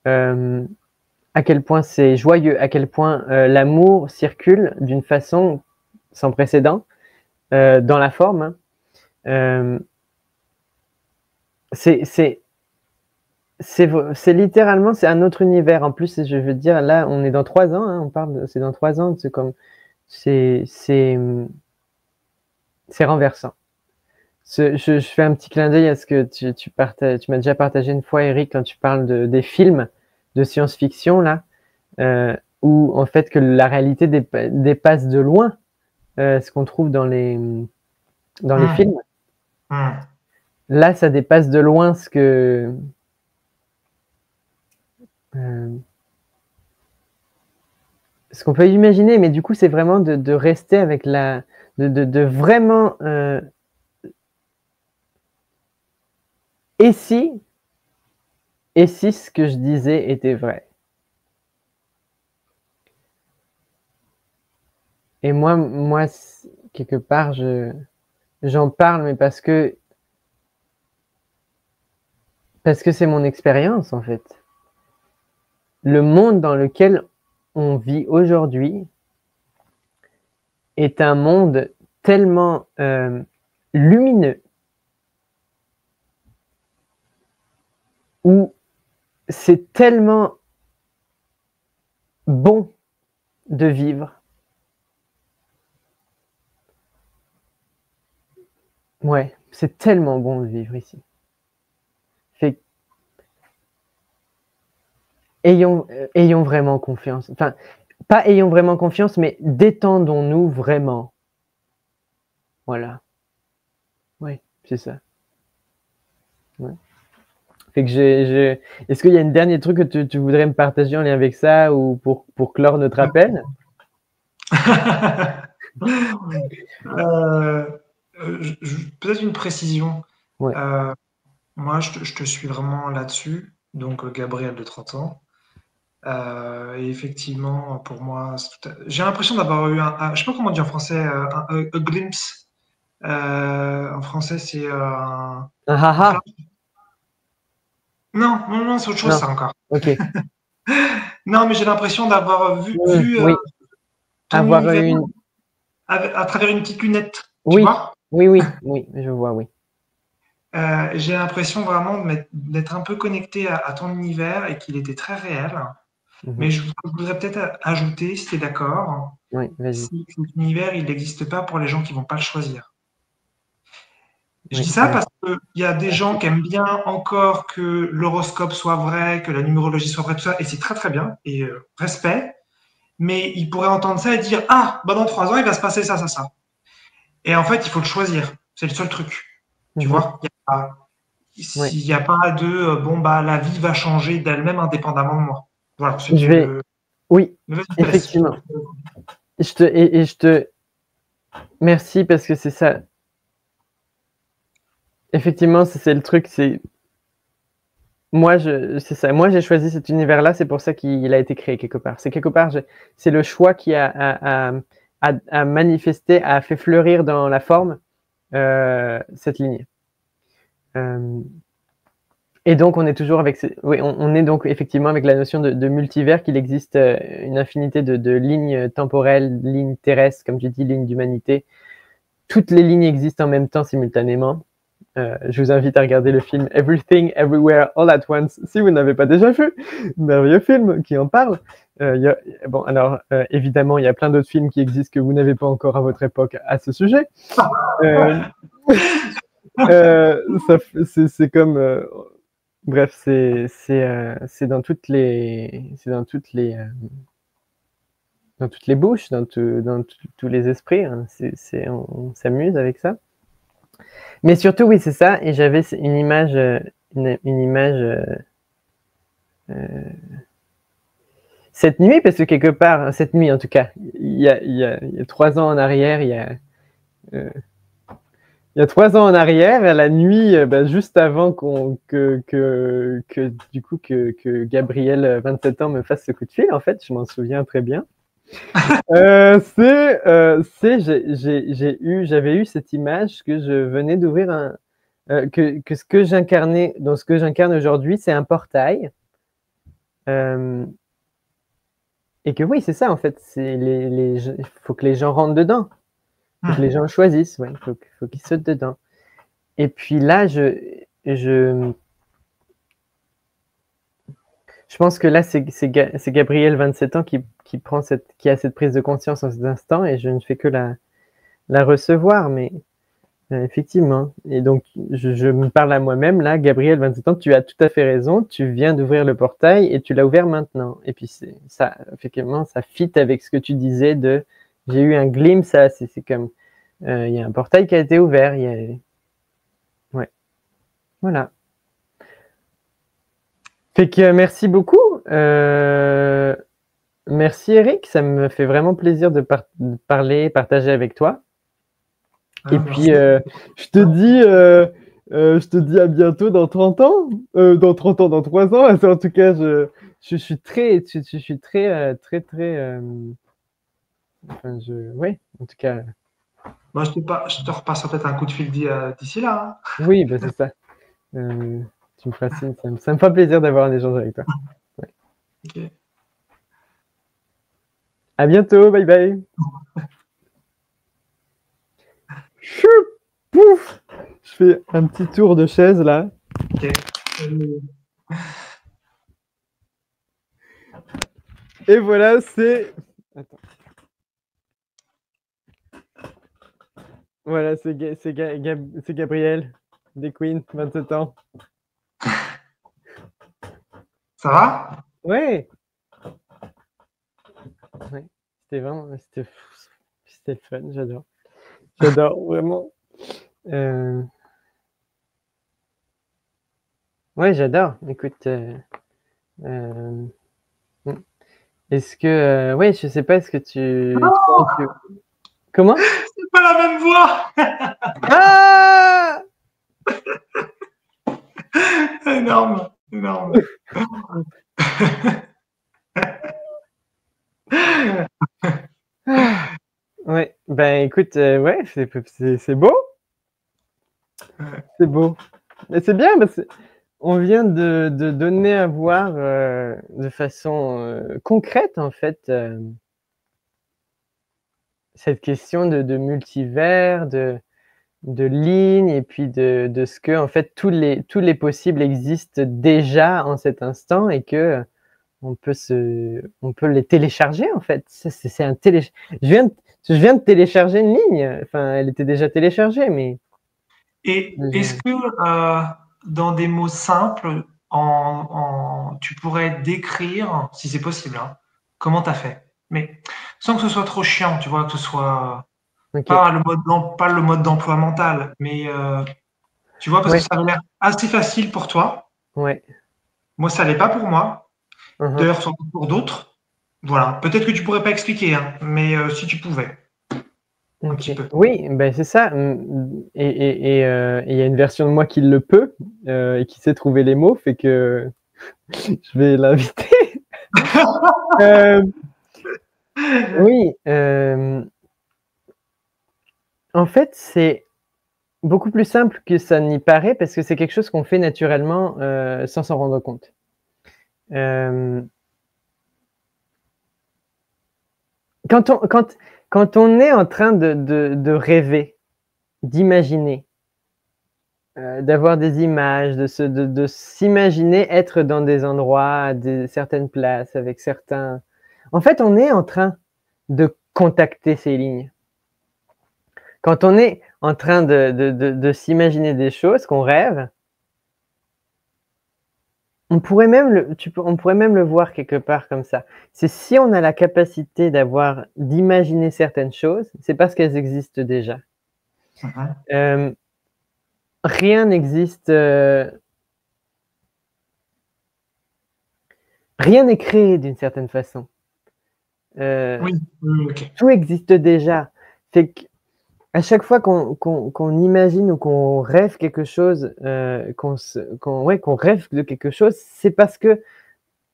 S1: à quel point c'est joyeux, à quel point l'amour circule d'une façon sans précédent dans la forme, hein. C'est littéralement, c'est un autre univers. En plus, je veux dire, là, on est dans 3 ans, hein, c'est dans 3 ans, c'est renversant. Je fais un petit clin d'œil à ce que tu m'as déjà partagé une fois, Eric, quand tu parles des films de science-fiction, là, où, en fait, que la réalité dépasse de loin ce qu'on trouve dans les films. Là, ça dépasse de loin ce qu'on peut imaginer, mais du coup, c'est vraiment de rester avec de vraiment. Et si ce que je disais était vrai? Et moi, quelque part, j'en parle, mais parce que c'est mon expérience, en fait. Le monde dans lequel on vit aujourd'hui est un monde tellement lumineux, où c'est tellement bon de vivre. Ouais, c'est tellement bon de vivre ici. Fait ayons vraiment confiance. Enfin, pas ayons vraiment confiance, mais détendons-nous vraiment. Voilà. Ouais, c'est ça. Ouais. Fait que est-ce qu'il y a un dernier truc que tu voudrais me partager en lien avec ça ou pour clore notre appel?
S2: Peut-être une précision.
S1: Ouais.
S2: Moi, je te suis vraiment là-dessus. Donc, Gabriel de 30 ans. Et effectivement, pour moi, j'ai l'impression d'avoir eu je sais pas comment on dit en français, a glimpse. En français, c'est un
S1: Ah.
S2: Non, c'est autre chose,
S1: Non.
S2: ça encore.
S1: Ok.
S2: Non, mais j'ai l'impression d'avoir vu
S1: Oui.
S2: ton
S1: Avoir
S2: univers
S1: une.
S2: à travers une petite lunette, tu
S1: Oui.
S2: vois?
S1: Oui, je vois, oui.
S2: J'ai l'impression vraiment d'être un peu connecté à ton univers et qu'il était très réel. Mais je voudrais peut-être ajouter, si tu es d'accord,
S1: Oui, vas-y.
S2: si cet univers, il n'existe pas pour les gens qui vont pas le choisir. Je
S1: Oui,
S2: dis ça parce qu'il y a des gens qui aiment bien encore que l'horoscope soit vrai, que la numérologie soit vraie, tout ça, et c'est très très bien, et respect, mais ils pourraient entendre ça et dire ah, bah dans 3 ans, il va se passer ça, ça, ça. Et en fait, il faut le choisir. C'est le seul truc. Tu vois? S'il n'y a pas de bon, bah la vie va changer d'elle-même indépendamment de moi. Voilà,
S1: Oui,
S2: Mais vas-y, je te laisse.
S1: effectivement. Je te. Merci parce que c'est ça. Effectivement, c'est le truc, c'est. C'est ça. Moi, j'ai choisi cet univers-là, c'est pour ça qu'il a été créé quelque part. C'est quelque part, c'est le choix qui a manifesté, a fait fleurir dans la forme cette ligne. Et donc, on est toujours avec, oui, on est donc effectivement avec la notion de multivers, qu'il existe une infinité de lignes temporelles, lignes terrestres, comme tu dis, lignes d'humanité. Toutes les lignes existent en même temps, simultanément. Je vous invite à regarder le film Everything, Everywhere, All at Once, si vous n'avez pas déjà vu. Merveilleux film qui en parle. Évidemment, il y a plein d'autres films qui existent que vous n'avez pas encore à votre époque à ce sujet. C'est comme... bref, c'est dans toutes les... dans toutes les bouches, dans tous les esprits. Hein. On s'amuse avec ça. Mais surtout, oui, c'est ça. Et j'avais une image, cette nuit, parce que quelque part, cette nuit en tout cas, il y a 3 ans en arrière, il y a 3 ans en arrière, à la nuit, juste avant que Gabriel, 27 ans, me fasse ce coup de fil, en fait, je m'en souviens très bien. J'avais eu cette image que je venais d'ouvrir que ce que j'incarnais, dans ce que j'incarne aujourd'hui, c'est un portail. Et que oui, c'est ça en fait. Il faut que les gens rentrent dedans. Il faut que les gens choisissent. Ouais, il faut qu'ils sautent dedans. Et puis là, je pense que là, c'est Gabriel, 27 ans, qui a cette prise de conscience en cet instant, et je ne fais que la recevoir, mais effectivement. Et donc, je me parle à moi-même, là, Gabriel, 27 ans, tu as tout à fait raison, tu viens d'ouvrir le portail et tu l'as ouvert maintenant. Et puis, ça, effectivement, ça fit avec ce que tu disais j'ai eu un glimpse, ça, c'est comme, il y a un portail qui a été ouvert, ouais. Voilà. Fait que merci beaucoup. Merci Eric, ça me fait vraiment plaisir de partager avec toi. Et puis, je te dis à bientôt dans 30 ans. Dans 30 ans, dans 3 ans. En tout cas, je suis très Enfin, oui, en tout cas.
S2: Moi, je te repasse peut-être un coup de fil d'ici là. Hein.
S1: Oui, bah, c'est ça. Tu me feras signe, ça me fera plaisir d'avoir un échange avec toi. Ouais.
S2: Ok.
S1: À bientôt, bye bye. Chou, pouf, je fais un petit tour de chaise là.
S2: Ok.
S1: Et voilà, c'est. Attends. Voilà, c'est Gabriel, des Queens, 27 ans.
S2: Ça va?
S1: Ouais. Ouais. C'était vraiment. C'était le fun, j'adore. J'adore, vraiment. Ouais, j'adore. Écoute. Est-ce que. Ouais, je sais pas, est-ce que
S2: Non,
S1: Comment?
S2: c'est pas la même voix.
S1: Ah!
S2: Énorme, énorme.
S1: Ouais, ben écoute, ouais, c'est beau. C'est beau. Mais c'est bien parce qu'on vient de donner à voir de façon concrète, en fait, cette question de multivers, de lignes, et puis de ce que, en fait, tous les possibles existent déjà en cet instant, et que on peut les télécharger, en fait. C'est un je viens de télécharger une ligne. Enfin, elle était déjà téléchargée, mais.
S2: Et est-ce que dans des mots simples, tu pourrais décrire, si c'est possible, hein, comment tu as fait? Mais sans que ce soit trop chiant, tu vois, que ce soit
S1: Ok.
S2: pas le mode d'emploi mental, mais tu vois, parce que
S1: Ouais,
S2: ça avait l'air assez facile pour toi.
S1: ouais.
S2: Moi, ça l'est pas pour moi.
S1: Mhm.
S2: D'ailleurs, surtout pour d'autres. Voilà. Peut-être que tu pourrais pas expliquer, hein, mais si tu pouvais, un
S1: Ok.
S2: petit peu.
S1: Oui, ben c'est ça. Et il y a une version de moi qui le peut et qui sait trouver les mots, fait que je vais l'inviter. Euh, oui. En fait, c'est beaucoup plus simple que ça n'y paraît, parce que c'est quelque chose qu'on fait naturellement sans s'en rendre compte. Euh, quand on, quand, quand on est en train de rêver, d'imaginer, d'avoir des images, de s'imaginer être dans des endroits, à certaines places, avec certains. En fait, on est en train de contacter ces lignes. Quand on est en train de s'imaginer des choses, qu'on rêve, on pourrait même le voir quelque part comme ça. C'est si on a la capacité d'imaginer certaines choses, c'est parce qu'elles existent déjà.
S2: Mhm.
S1: Rien n'existe. Rien n'est créé d'une certaine façon.
S2: Oui, ok.
S1: Tout existe déjà. C'est qu'à chaque fois qu'on imagine ou qu'on rêve quelque chose, qu'on rêve de quelque chose, c'est parce que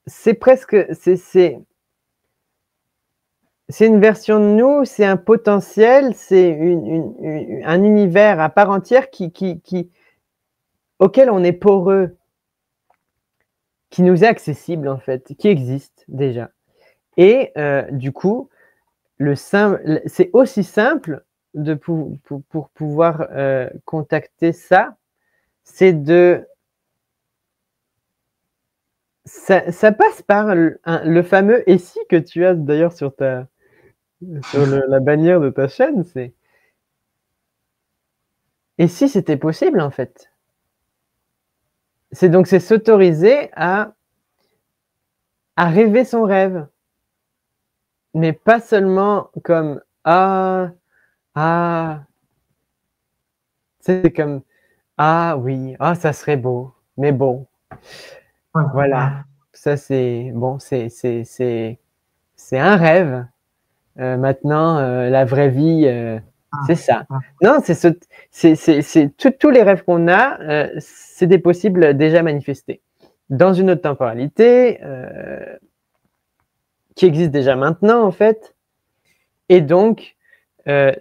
S1: c'est presque, c'est une version de nous, c'est un potentiel, c'est un univers à part entière auquel on est poreux, qui nous est accessible en fait, qui existe déjà. Et du coup, c'est aussi simple pour pouvoir contacter ça, c'est ça passe par le fameux « et si » que tu as d'ailleurs sur la bannière de ta chaîne, c'est « et si c'était possible » en fait. C'est s'autoriser à rêver son rêve, mais pas seulement comme « ah, ah », c'est comme « ah oui, ah ça serait beau, mais bon ».
S2: Ouais,
S1: Voilà,
S2: ouais.
S1: ça c'est bon, c'est un rêve. Maintenant, la vraie vie, c'est ça.
S2: Ouais.
S1: Non, tous les rêves qu'on a, c'est des possibles déjà manifestés dans une autre temporalité qui existe déjà maintenant en fait. Et donc,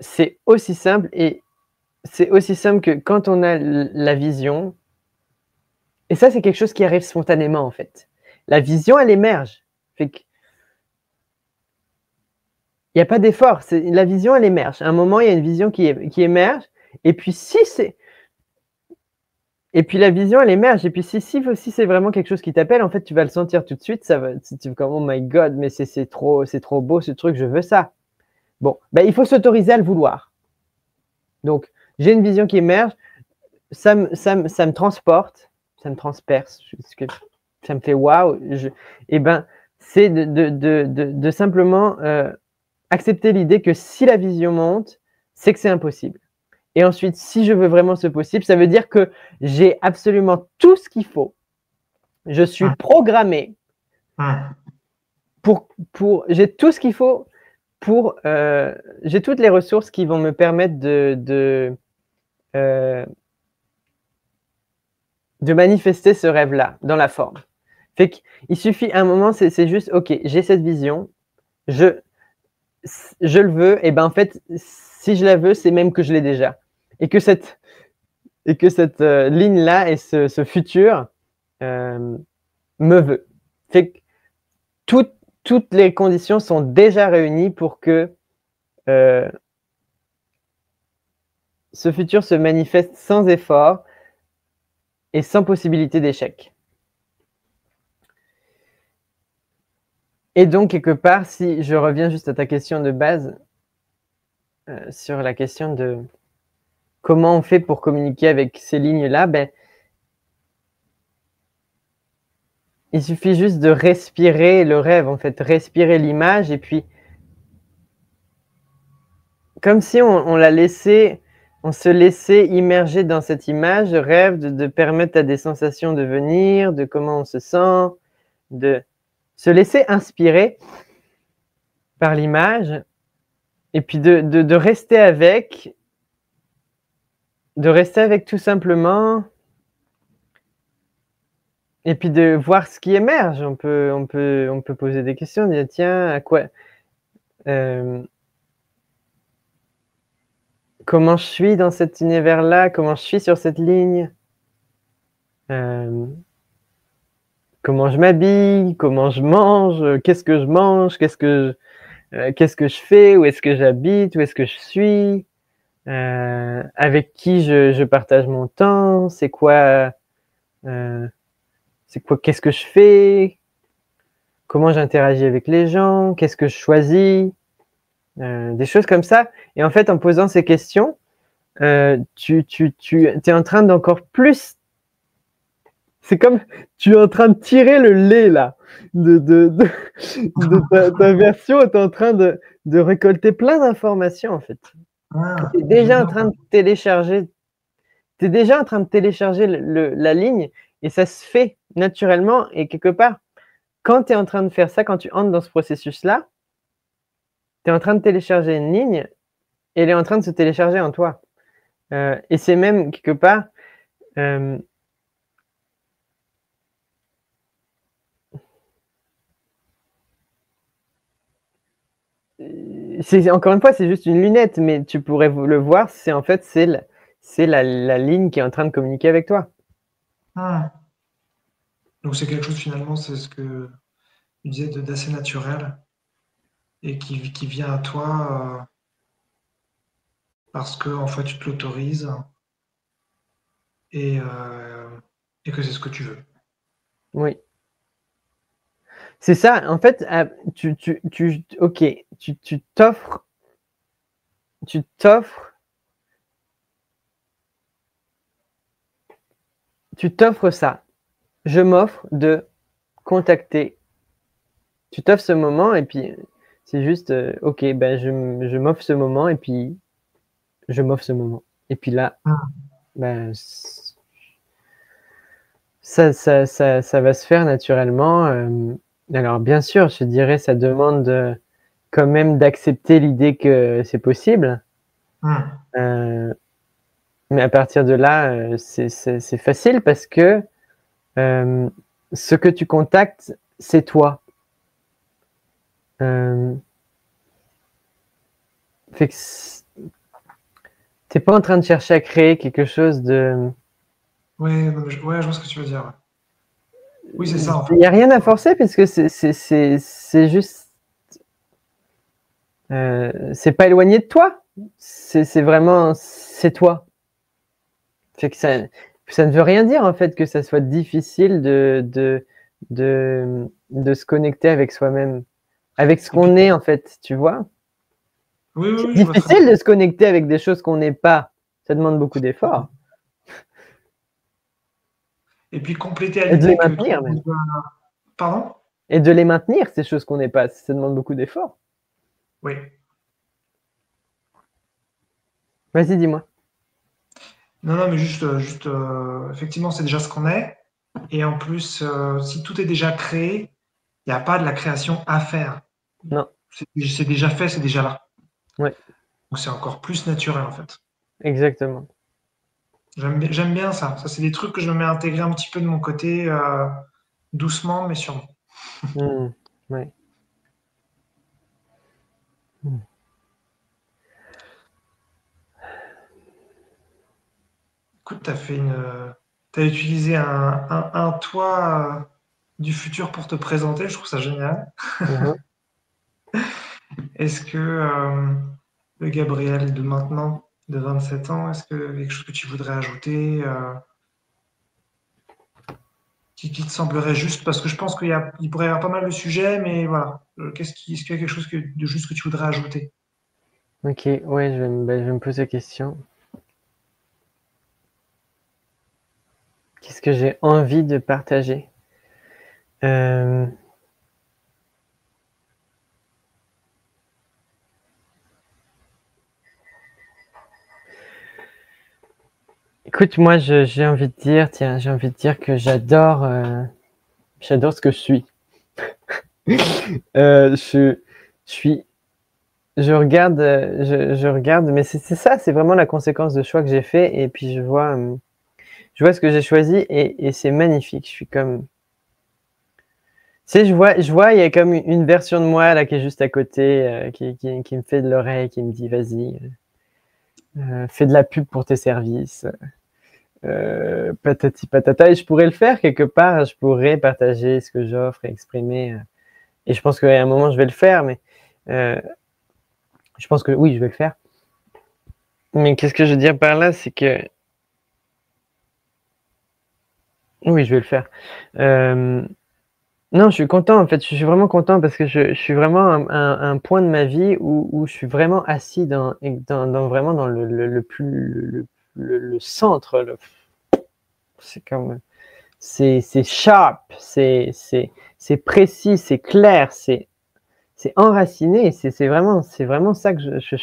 S1: c'est aussi simple que quand on a la vision, et ça, c'est quelque chose qui arrive spontanément, en fait. La vision, elle émerge. Fait que, il n'y a pas d'effort. La vision, elle émerge. À un moment, il y a une vision qui émerge. Et puis, et puis la vision, elle émerge. Et puis, si c'est vraiment quelque chose qui t'appelle, en fait, tu vas le sentir tout de suite. Tu vas comme, oh my God, mais c'est trop beau ce truc, je veux ça. Bon, ben, il faut s'autoriser à le vouloir. Donc, j'ai une vision qui émerge. Ça me transporte, ça me transperce. Ça me fait waouh. Et ben, c'est de simplement accepter l'idée que si la vision monte, c'est que c'est impossible. Et ensuite, si je veux vraiment ce possible, ça veut dire que j'ai absolument tout ce qu'il faut. Je suis programmé j'ai tout ce qu'il faut j'ai toutes les ressources qui vont me permettre de manifester ce rêve-là dans la forme. Fait qu'il suffit, à un moment, c'est juste, ok, j'ai cette vision, je le veux, et ben en fait, si je la veux, c'est même que je l'ai déjà. Et que cette ligne-là et ce futur me veut. Fait que toutes les conditions sont déjà réunies pour que ce futur se manifeste sans effort et sans possibilité d'échec. Et donc, quelque part, si je reviens juste à ta question de base, sur la question de comment on fait pour communiquer avec ces lignes-là, ben, il suffit juste de respirer le rêve, en fait, respirer l'image, et puis, comme si on se laissait immerger dans cette image, le rêve, de permettre à des sensations de venir, de comment on se sent, de se laisser inspirer par l'image, et puis de rester avec tout simplement, et puis de voir ce qui émerge. On peut poser des questions, dire tiens, à quoi, comment je suis dans cet univers-là, comment je suis sur cette ligne, comment je m'habille, comment je mange, qu'est-ce que je mange, qu'est-ce que je fais, où est-ce que j'habite, où est-ce que je suis, avec qui je partage mon temps, qu'est-ce que je fais, comment j'interagis avec les gens, qu'est-ce que je choisis, des choses comme ça. Et en fait, en posant ces questions, tu es en train d'encore plus. C'est comme tu es en train de tirer le lait là de ta version. Tu es en train de récolter plein d'informations en fait. Tu es déjà en train de télécharger. Tu es déjà en train de télécharger la ligne et ça se fait naturellement. Et quelque part, quand tu es en train de faire ça, quand tu entres dans ce processus-là, tu es en train de télécharger une ligne et elle est en train de se télécharger en toi. Et c'est même quelque part encore une fois, c'est juste une lunette, mais tu pourrais le voir, c'est en fait la ligne qui est en train de communiquer avec toi.
S2: Donc c'est quelque chose finalement, c'est ce que tu disais d'assez naturel et qui vient à toi parce que en fait tu te l'autorises et que c'est ce que tu veux.
S1: Oui. C'est ça, en fait, tu t'offres ça. Je m'offre de contacter. Tu t'offres ce moment et puis c'est juste, ok, ben je m'offre ce moment et puis je m'offre ce moment. Et puis là, ben, ça va se faire naturellement. Alors bien sûr, je dirais, ça demande quand même d'accepter l'idée que c'est possible. Mais à partir de là, c'est facile parce que ce que tu contactes, c'est toi. Fait que t'es pas en train de chercher à créer quelque chose de...
S2: Ouais, non, je vois ce que tu veux dire. Oui, c'est ça, en fait.
S1: Il n'y a rien à forcer, parce que c'est juste... c'est pas éloigné de toi. C'est vraiment... C'est toi. Fait que ça ne veut rien dire, en fait, que ça soit difficile de se connecter avec soi-même. Avec ce qu'on est, en fait, tu vois.
S2: Oui,
S1: C'est
S2: je vois très bien.
S1: difficile de se connecter avec des choses qu'on n'est pas. Ça demande beaucoup d'efforts.
S2: Et puis compléter à
S1: Et de les
S2: l'idée que...
S1: maintenir, même.
S2: Pardon?
S1: Et de les maintenir, ces choses qu'on n'est pas. Ça demande beaucoup d'efforts.
S2: Oui.
S1: Vas-y, dis-moi.
S2: Non, mais juste effectivement, c'est déjà ce qu'on est. Et en plus, si tout est déjà créé, il n'y a pas de la création à faire.
S1: Non.
S2: C'est déjà fait, c'est déjà là.
S1: Ouais.
S2: Donc c'est encore plus naturel, en fait.
S1: Exactement.
S2: J'aime bien ça. Ça, c'est des trucs que je me mets à intégrer un petit peu de mon côté, doucement, mais sûrement.
S1: Ouais.
S2: Écoute, t'as utilisé un toi du futur pour te présenter. Je trouve ça génial. Est-ce que le Gabriel de maintenant, de 27 ans, est-ce que quelque chose que tu voudrais ajouter, qui te semblerait juste, parce que je pense il pourrait y avoir pas mal de sujets, mais voilà. Est-ce qu'il y a quelque chose de juste que tu voudrais ajouter?
S1: Ok, ouais, je vais me poser la question. Qu'est-ce que j'ai envie de partager? Écoute, moi, j'ai envie de dire, tiens, j'ai envie de dire que j'adore ce que je suis. Je regarde, je regarde, mais c'est ça, c'est vraiment la conséquence de choix que j'ai fait, et puis je vois ce que j'ai choisi, et c'est magnifique. Je suis comme, tu sais, je vois, il y a comme une version de moi là qui est juste à côté, qui me fait de l'oreille, qui me dit, vas-y, fais de la pub pour tes services. Patati patata, et je pourrais le faire quelque part, je pourrais partager ce que j'offre et exprimer, et je pense qu'à un moment je vais le faire, mais je pense que oui, je vais le faire. Mais qu'est-ce que je veux dire par là, c'est que oui, je vais le faire. Non, je suis content, en fait, je suis vraiment content, parce que je suis vraiment à un point de ma vie où je suis vraiment assis vraiment dans le centre. C'est comme, c'est sharp, c'est précis, c'est clair, c'est enraciné, c'est vraiment ça que je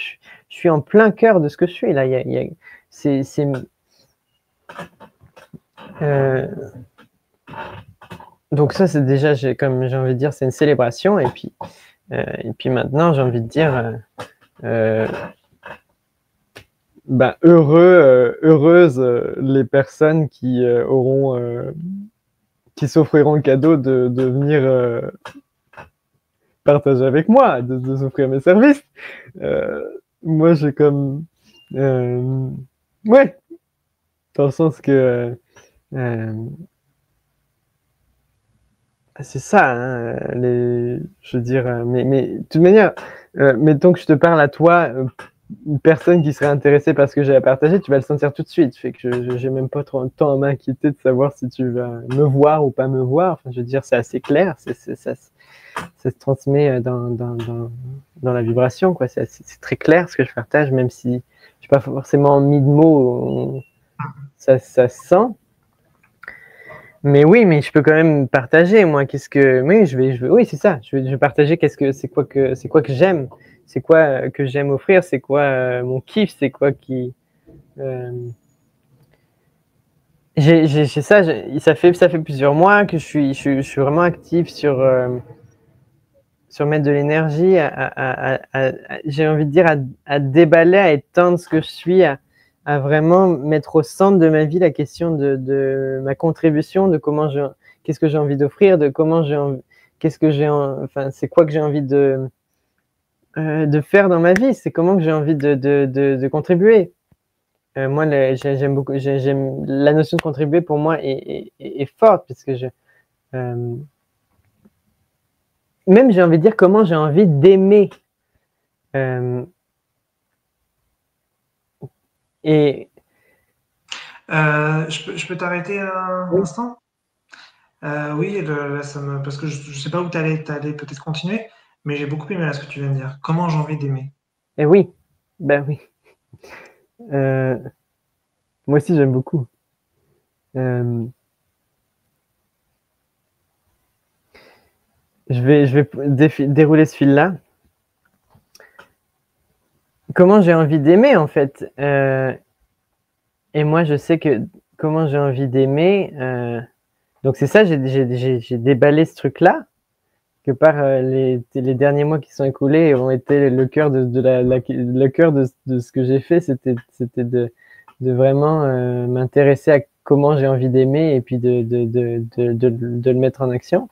S1: suis en plein cœur de ce que je suis là. C'est, euh, donc ça, c'est déjà, comme j'ai envie de dire, c'est une célébration, et puis maintenant, j'ai envie de dire, heureuses les personnes qui qui s'offriront le cadeau de venir partager avec moi, de s'offrir mes services. Moi, j'ai comme... ouais, dans le sens que... c'est ça, hein, je veux dire... mais de toute manière, mettons que je te parle à toi, une personne qui serait intéressée par ce que j'ai à partager, tu vas le sentir tout de suite. Fait que j'ai même pas trop de temps à m'inquiéter de savoir si tu vas me voir ou pas me voir. Enfin, je veux dire, c'est assez clair, ça se transmet dans la vibration, quoi. C'est très clair ce que je partage, même si je n'ai pas forcément mis de mots, ça se sent. Mais oui, mais je peux quand même partager, moi. Oui, oui, c'est ça. Je vais partager c'est quoi que j'aime, c'est quoi que j'aime offrir, c'est quoi mon kiff, c'est quoi qui. J'ai ça. Ça fait plusieurs mois que je suis vraiment actif sur mettre de l'énergie, j'ai envie de dire, à déballer, à étendre ce que je suis, à vraiment mettre au centre de ma vie la question de ma contribution, de qu'est-ce que j'ai envie d'offrir, de comment qu'est-ce que enfin, c'est quoi que j'ai envie de faire dans ma vie, c'est comment que j'ai envie de contribuer. Moi, j'aime beaucoup, la notion de contribuer pour moi est forte, parce que même j'ai envie de dire comment j'ai envie d'aimer. Et
S2: je peux t'arrêter un instant? Oui, là, parce que je sais pas où t'allais peut-être continuer, mais j'ai beaucoup aimé là, ce que tu viens de dire. Comment j'ai envie d'aimer.
S1: et oui, ben oui. Moi aussi, j'aime beaucoup. Je vais dérouler ce fil-là. Comment j'ai envie d'aimer, en fait. Et moi, je sais que comment j'ai envie d'aimer. Donc, c'est ça, j'ai déballé ce truc-là. Que par les derniers mois qui sont écoulés ont été le cœur le cœur de ce que j'ai fait. C'était de vraiment m'intéresser à comment j'ai envie d'aimer et puis de le mettre en action.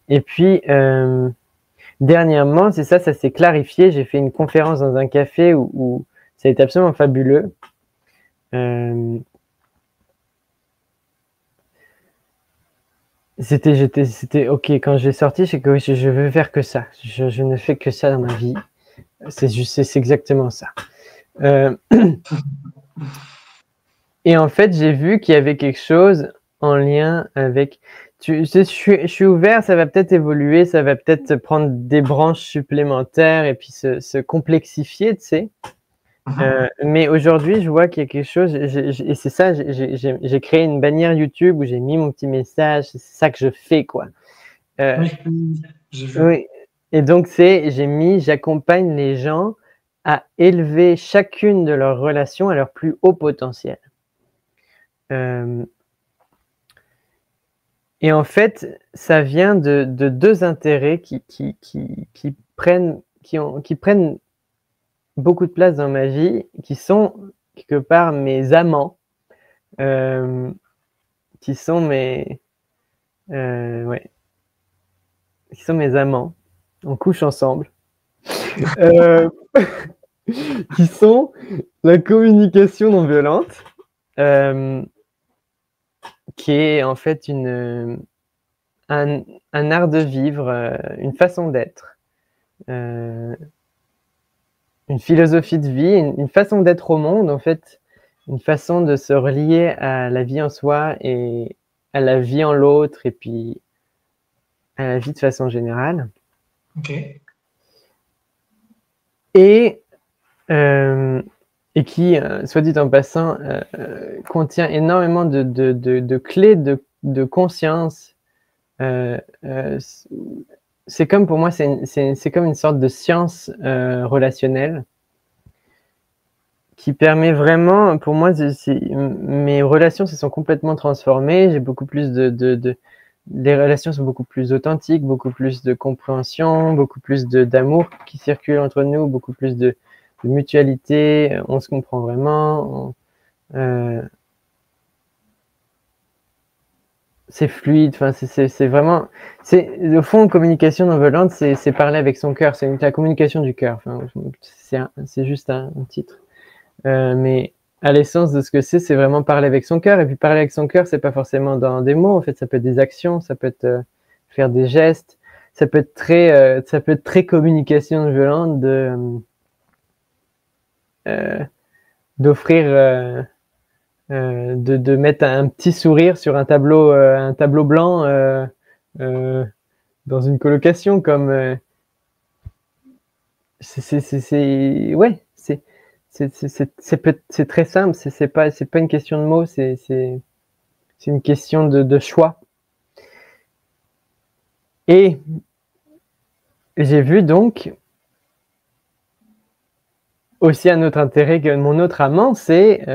S1: Et puis, dernièrement, c'est ça s'est clarifié. J'ai fait une conférence dans un café où ça a été absolument fabuleux. C'était ok. Quand j'ai sorti, c'est que je veux faire que ça. Je ne fais que ça dans ma vie. C'est exactement ça. Et en fait, j'ai vu qu'il y avait quelque chose en lien avec. Je suis ouvert, ça va peut-être évoluer, ça va peut-être prendre des branches supplémentaires et puis se complexifier, tu sais. Mais aujourd'hui, je vois qu'il y a quelque chose, et c'est ça, j'ai créé une bannière YouTube où j'ai mis mon petit message, c'est ça que je fais, quoi.
S2: Oui, j'ai vu.
S1: Oui. Et donc, j'accompagne les gens à élever chacune de leurs relations à leur plus haut potentiel. Et en fait, ça vient de deux intérêts qui prennent beaucoup de place dans ma vie, qui sont quelque part mes amants, qui sont mes amants. On couche ensemble. Qui sont la communication non violente, qui est en fait un art de vivre, une façon d'être, une philosophie de vie, une façon d'être au monde, en fait, une façon de se relier à la vie en soi et à la vie en l'autre, et puis à la vie de façon générale.
S2: Ok.
S1: Et qui, soit dit en passant, contient énormément de clés de conscience. C'est comme pour moi, c'est comme une sorte de science relationnelle qui permet vraiment, pour moi, mes relations se sont complètement transformées. J'ai beaucoup plus les relations sont beaucoup plus authentiques, beaucoup plus de compréhension, beaucoup plus d'amour qui circule entre nous, beaucoup plus de mutualité, on se comprend vraiment, c'est fluide, enfin c'est vraiment, au fond, communication non violente, c'est parler avec son cœur, c'est la communication du cœur, enfin, c'est juste un titre, mais à l'essence de ce que c'est vraiment parler avec son cœur, et puis parler avec son cœur, c'est pas forcément dans des mots, en fait, ça peut être des actions, ça peut être faire des gestes, ça peut être très communication non violente d'offrir de mettre un petit sourire sur un tableau blanc dans une colocation, comme ouais, c'est très simple, c'est pas une question de mots, c'est une question de choix. Et j'ai vu donc aussi un autre intérêt que mon autre amant, c'est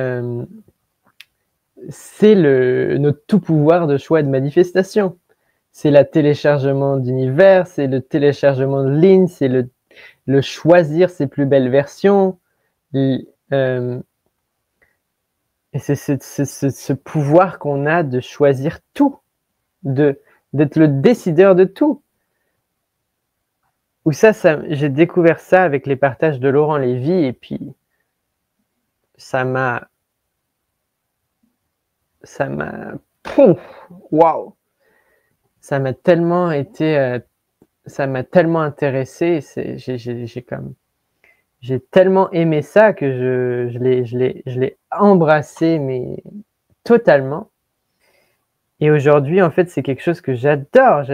S1: notre tout pouvoir de choix et de manifestation. C'est le téléchargement d'univers, c'est le téléchargement de lignes, c'est le choisir ses plus belles versions. Et c'est ce pouvoir qu'on a de choisir tout, d'être le décideur de tout. où j'ai découvert ça avec les partages de Laurent Lévy, et puis ça m'a, waouh, ça m'a tellement ça m'a tellement intéressé, j'ai tellement aimé ça que je l'ai embrassé, mais totalement. Et aujourd'hui, en fait, c'est quelque chose que j'adore,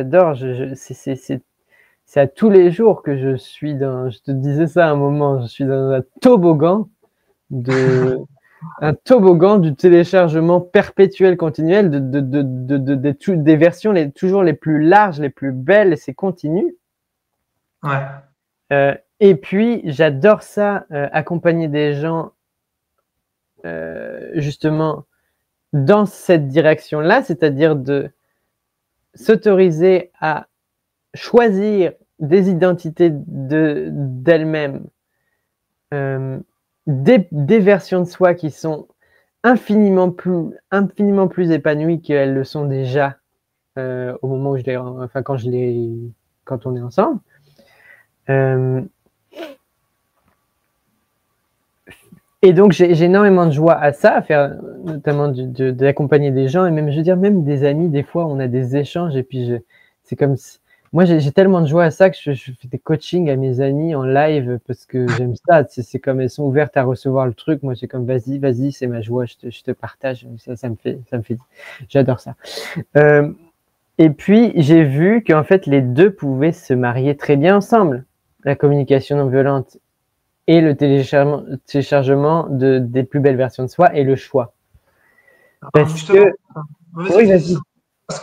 S1: c'est à tous les jours que je te disais ça à un moment, je suis dans un toboggan du téléchargement perpétuel continuel des versions toujours les plus larges, les plus belles, et c'est continu.
S2: Ouais.
S1: Et puis, j'adore ça, accompagner des gens justement dans cette direction-là, c'est-à-dire de s'autoriser à choisir des identités d'elles-mêmes, des versions de soi qui sont infiniment plus épanouies qu'elles le sont déjà au moment où quand on est ensemble. Et donc j'ai énormément de joie à ça, à faire notamment d'accompagner des gens, et même, je veux dire, même des amis. Des fois on a des échanges, et puis c'est comme moi j'ai tellement de joie à ça que je fais des coachings à mes amis en live, parce que j'aime ça. C'est comme elles sont ouvertes à recevoir le truc. Moi c'est comme vas-y, c'est ma joie, je te partage. Ça me fait, j'adore ça. Et puis j'ai vu qu'en fait les deux pouvaient se marier très bien ensemble, la communication non violente et le téléchargement des plus belles versions de soi, et le choix. Parce que...
S2: Oui, vas-y. Parce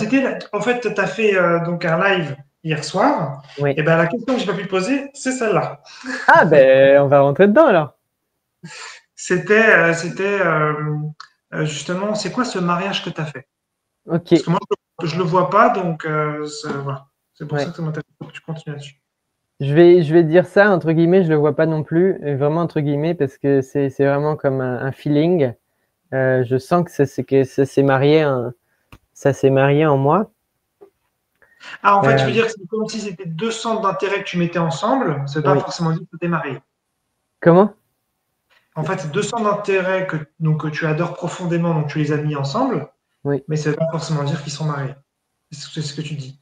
S2: que en fait, tu as fait donc un live hier soir.
S1: Oui.
S2: Et ben la question que j'ai pas pu poser, c'est celle-là.
S1: Ah ben, on va rentrer dedans alors.
S2: C'était justement, c'est quoi ce mariage que tu as fait?
S1: Ok.
S2: Parce que moi, je le vois pas, donc voilà. C'est pour ça que ça m'intéresse que tu continues là-dessus.
S1: Je vais dire ça entre guillemets, je le vois pas non plus, vraiment entre guillemets, parce que c'est vraiment comme un feeling. Je sens que ça s'est marié en moi.
S2: Ah, en fait, tu veux dire que c'est comme si c'était deux centres d'intérêt que tu mettais ensemble, ça veut pas forcément dire que tu es marié.
S1: Comment?
S2: En fait, c'est deux centres d'intérêt que tu adores profondément, donc tu les as mis ensemble, mais ça veut pas forcément dire qu'ils sont mariés. C'est ce que tu dis.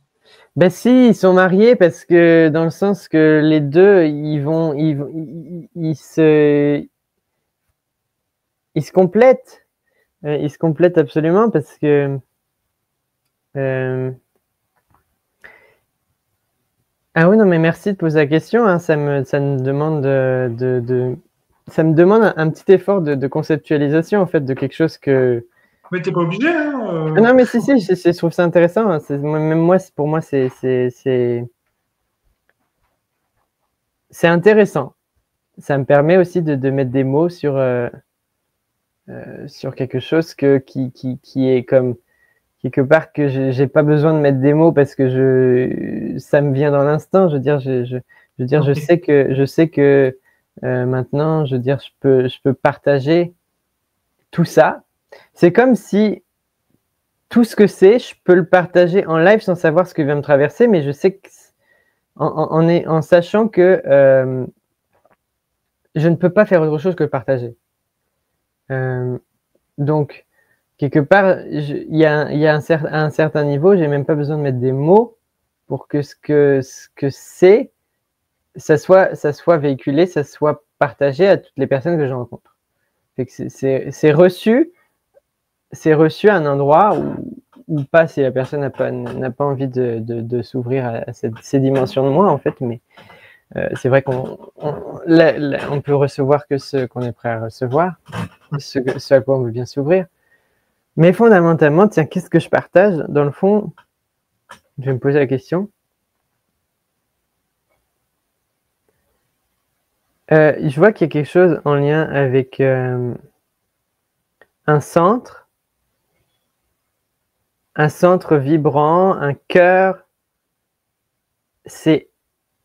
S1: Ben si, ils sont mariés, parce que dans le sens que les deux, ils se complètent. Ils se complètent absolument, parce que ah oui, non, mais merci de poser la question, hein. Ça me demande ça me demande un petit effort de conceptualisation, en fait, de quelque chose que...
S2: Mais t'es pas obligé, hein.
S1: Non, mais si, je trouve ça intéressant, hein. Même moi, pour moi, c'est intéressant. Ça me permet aussi de mettre des mots sur quelque chose qui est comme quelque part, que j'ai pas besoin de mettre des mots, parce que ça me vient dans l'instant. Je veux dire, je sais que maintenant, je veux dire, je peux partager tout ça. C'est comme si tout ce que je peux le partager en live sans savoir ce que vient me traverser, mais je sais que en sachant que je ne peux pas faire autre chose que le partager. Donc, quelque part, il y a à un certain niveau, j'ai même pas besoin de mettre des mots pour que ce que c'est, ça soit véhiculé, ça soit partagé à toutes les personnes que je rencontre. C'est reçu à un endroit ou pas, si la personne n'a pas envie de s'ouvrir à ces dimensions de moi, en fait. Mais c'est vrai qu'on peut recevoir que ce qu'on est prêt à recevoir, ce à quoi on veut bien s'ouvrir. Mais fondamentalement, tiens, qu'est-ce que je partage? Dans le fond, je vais me poser la question. Je vois qu'il y a quelque chose en lien avec un centre vibrant, un cœur. C'est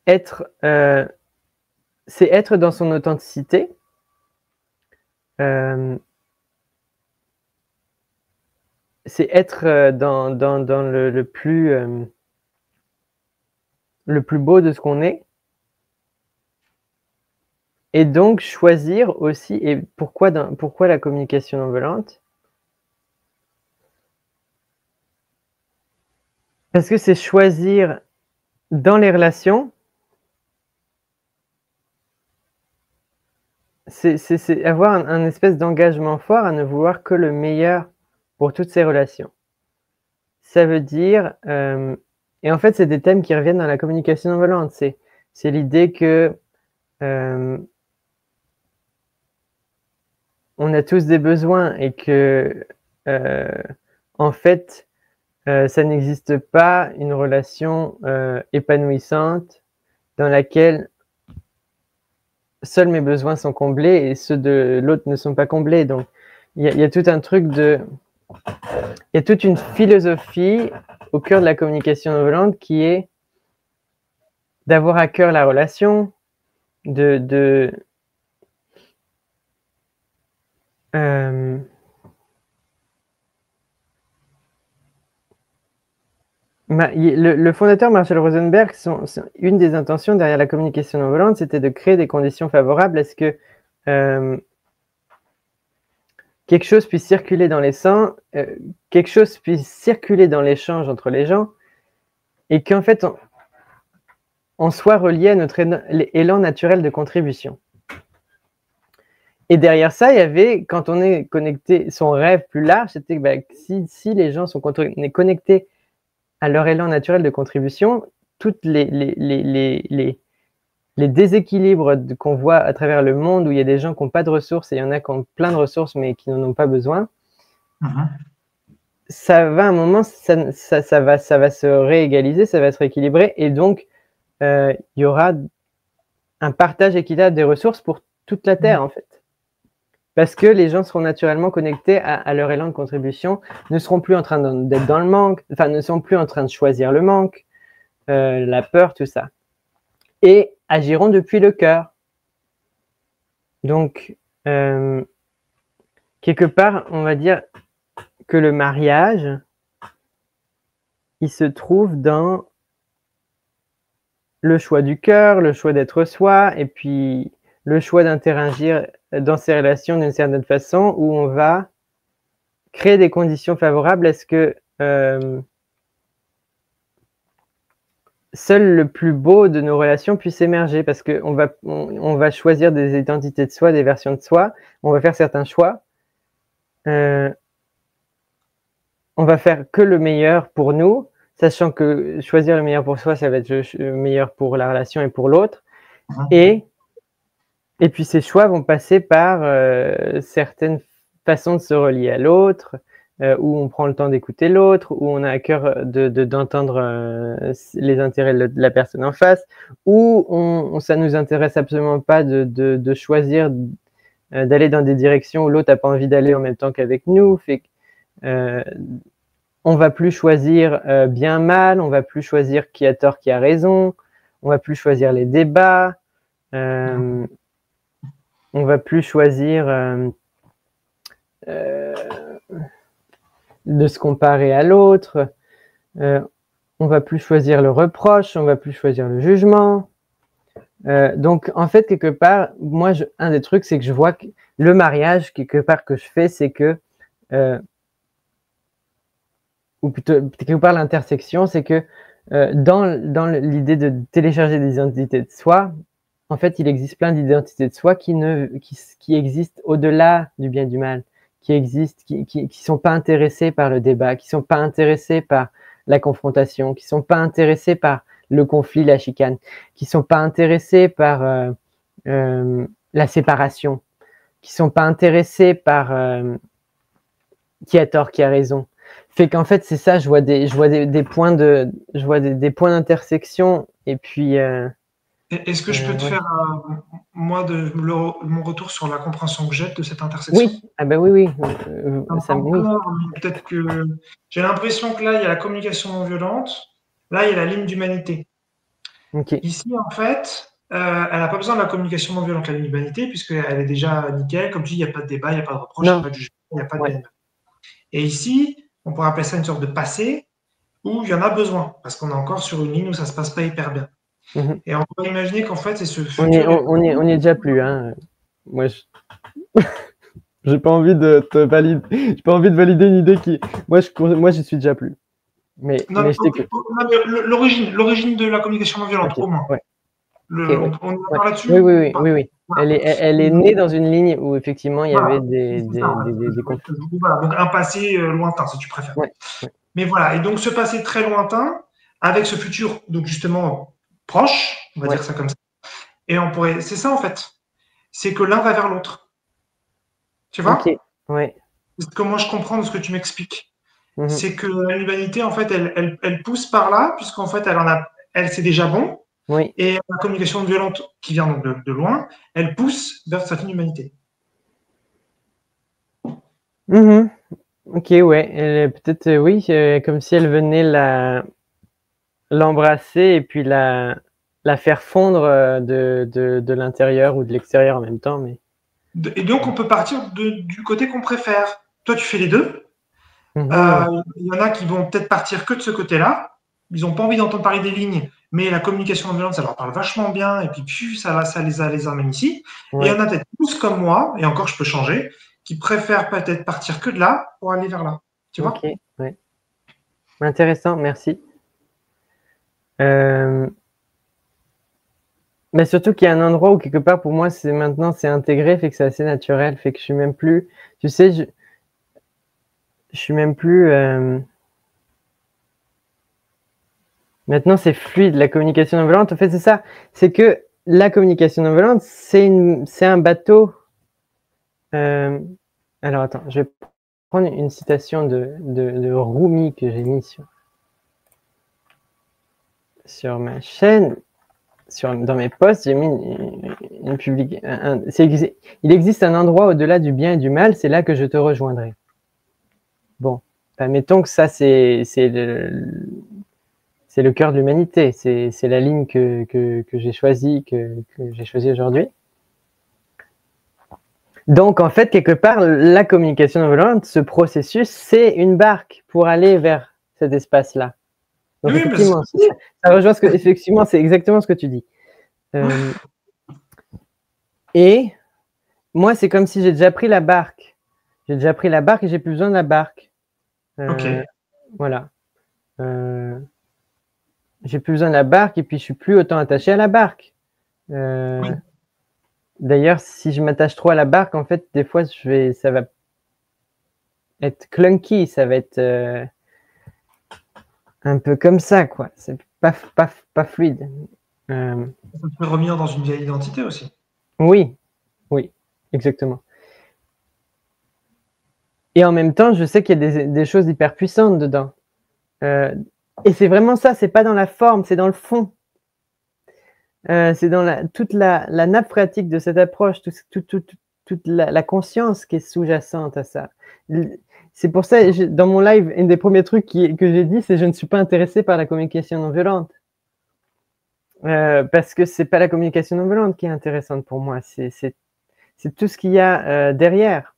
S1: être dans son authenticité. C'est être dans le plus le plus beau de ce qu'on est. Et donc choisir aussi, et pourquoi la communication non violente? Parce que c'est choisir dans les relations, c'est avoir un espèce d'engagement fort à ne vouloir que le meilleur pour toutes ces relations. Ça veut dire, et en fait c'est des thèmes qui reviennent dans la communication non violente, c'est l'idée que on a tous des besoins et que en fait ça n'existe pas une relation épanouissante dans laquelle seuls mes besoins sont comblés et ceux de l'autre ne sont pas comblés. Donc, il y a tout un truc il y a toute une philosophie au cœur de la communication non violente qui est d'avoir à cœur la relation, le fondateur Marshall Rosenberg, une des intentions derrière la communication non violente, c'était de créer des conditions favorables à ce que quelque chose puisse circuler dans les sens, quelque chose puisse circuler dans l'échange entre les gens, et qu'en fait, on soit relié à notre élan naturel de contribution. Et derrière ça, il y avait, quand on est connecté, son rêve plus large, c'était que si les gens sont connectés à leur élan naturel de contribution, toutes les déséquilibres qu'on voit à travers le monde où il y a des gens qui n'ont pas de ressources et il y en a qui ont plein de ressources mais qui n'en ont pas besoin, ça va à un moment, ça va se réégaliser, ça va se rééquilibrer et donc il y aura un partage équitable des ressources pour toute la Terre en fait. Parce que les gens seront naturellement connectés à leur élan de contribution, ne seront plus en train d'être dans le manque, enfin ne sont plus en train de choisir le manque, la peur, tout ça. Et agiront depuis le cœur. Donc, quelque part, on va dire que le mariage, il se trouve dans le choix du cœur, le choix d'être soi, et puis le choix d'interagir dans ces relations d'une certaine façon, où on va créer des conditions favorables à ce que seul le plus beau de nos relations puisse émerger, parce qu'on va choisir des identités de soi, des versions de soi, on va faire certains choix, on va faire que le meilleur pour nous, sachant que choisir le meilleur pour soi, ça va être le meilleur pour la relation et pour l'autre, et puis ces choix vont passer par certaines façons de se relier à l'autre, où on prend le temps d'écouter l'autre, où on a à cœur d'entendre les intérêts de la personne en face, où ça nous intéresse absolument pas de choisir d'aller dans des directions où l'autre n'a pas envie d'aller en même temps qu'avec nous. Fait on va plus choisir bien mal, on va plus choisir qui a tort, qui a raison, on va plus choisir les débats, on va plus choisir de se comparer à l'autre, on va plus choisir le reproche, on va plus choisir le jugement. Donc en fait quelque part, moi un des trucs c'est que je vois que le mariage quelque part que je fais, c'est que ou plutôt quelque part l'intersection, c'est que dans l'idée de télécharger des identités de soi, en fait il existe plein d'identités de soi qui existent au-delà du bien et du mal, qui sont pas intéressés par le débat, qui sont pas intéressés par la confrontation, qui sont pas intéressés par le conflit, la chicane, qui sont pas intéressés par la séparation, qui sont pas intéressés par qui a tort, qui a raison. Fait qu'en fait c'est ça, je vois des points d'intersection et puis
S2: est-ce que je peux te faire, moi, mon retour sur la compréhension que j'ai de cette intersection?
S1: Oui, ah ben oui. Oui.
S2: Peut-être que j'ai l'impression que là, il y a la communication non violente, là, il y a la ligne d'humanité.
S1: Okay.
S2: Ici, en fait, elle n'a pas besoin de la communication non violente, la ligne d'humanité, puisqu'elle est déjà nickel. Comme tu dis, il n'y a pas de débat, il n'y a pas de reproche, il n'y a pas de jugement, il n'y a pas de haine. Et ici, on pourrait appeler ça une sorte de passé, où il y en a besoin, parce qu'on est encore sur une ligne où ça ne se passe pas hyper bien. Et on peut imaginer qu'en fait, c'est ce futur.
S1: On n'y est déjà plus. Hein. Moi, j'ai pas envie de te valider. J'ai pas envie de valider une idée qui. Moi, j'y suis déjà plus. Mais je t'écoute.
S2: L'origine de la communication non violente, au moins.
S1: Ouais.
S2: On en parle là-dessus?
S1: Oui. Elle est née dans une ligne où effectivement il y avait des conflits.
S2: Voilà, donc un passé lointain, si tu préfères.
S1: Ouais.
S2: Mais voilà, et donc ce passé très lointain, avec ce futur, donc justement proche, on va dire ça comme ça. Et on pourrait, c'est ça en fait, c'est que l'un va vers l'autre. Tu vois?
S1: Ouais.
S2: Comment je comprends de ce que tu m'expliques? C'est que l'humanité, en fait, elle pousse par là, puisqu'en fait, elle c'est déjà bon.
S1: Oui.
S2: Et la communication violente qui vient donc de loin, elle pousse vers cette humanité.
S1: Ok, ouais. Peut-être, oui, comme si elle venait l'embrasser et puis la faire fondre de l'intérieur ou de l'extérieur en même temps. Mais...
S2: Et donc, on peut partir du côté qu'on préfère. Toi, tu fais les deux. Il y en a qui vont peut-être partir que de ce côté-là. Ils n'ont pas envie d'entendre parler des lignes, mais la communication non violente, ça leur parle vachement bien, et puis ça les amène ici. Et il y en a peut-être tous comme moi, et encore je peux changer, qui préfèrent peut-être partir que de là pour aller vers là. Tu vois?
S1: Ok, ouais. Intéressant, merci. Mais surtout qu'il y a un endroit où quelque part pour moi maintenant c'est intégré, fait que c'est assez naturel, fait que je suis même plus, tu sais, je suis même plus. Maintenant c'est fluide la communication non violente. En fait c'est ça, c'est que la communication non violente c'est un bateau. Alors attends, je vais prendre une citation de Rumi que j'ai mis sur ma chaîne. Dans mes posts, j'ai mis une publication. Il existe un endroit au-delà du bien et du mal, c'est là que je te rejoindrai. Bon, admettons que ça, c'est le cœur de l'humanité. C'est la ligne que j'ai choisie, aujourd'hui. Donc, en fait, quelque part, la communication non violente, ce processus, c'est une barque pour aller vers cet espace-là. Donc, oui, effectivement, ça rejoint effectivement, c'est exactement ce que tu dis. Et moi, c'est comme si j'ai déjà pris la barque. J'ai déjà pris la barque et j'ai plus besoin de la barque. Voilà. J'ai plus besoin de la barque et puis je suis plus autant attaché à la barque. D'ailleurs, si je m'attache trop à la barque, en fait, des fois, ça va être clunky, ça va être un peu comme ça, quoi. C'est pas fluide.
S2: Ça peut revenir dans une vieille identité aussi.
S1: Oui, exactement. Et en même temps, je sais qu'il y a des choses hyper puissantes dedans. Et c'est vraiment ça, c'est pas dans la forme, c'est dans le fond. C'est dans toute la nappe phréatique de cette approche, toute la conscience qui est sous-jacente à ça. C'est pour ça, dans mon live, un des premiers trucs que j'ai dit, c'est je ne suis pas intéressé par la communication non violente. Parce que c'est pas la communication non violente qui est intéressante pour moi, c'est tout ce qu'il y a derrière.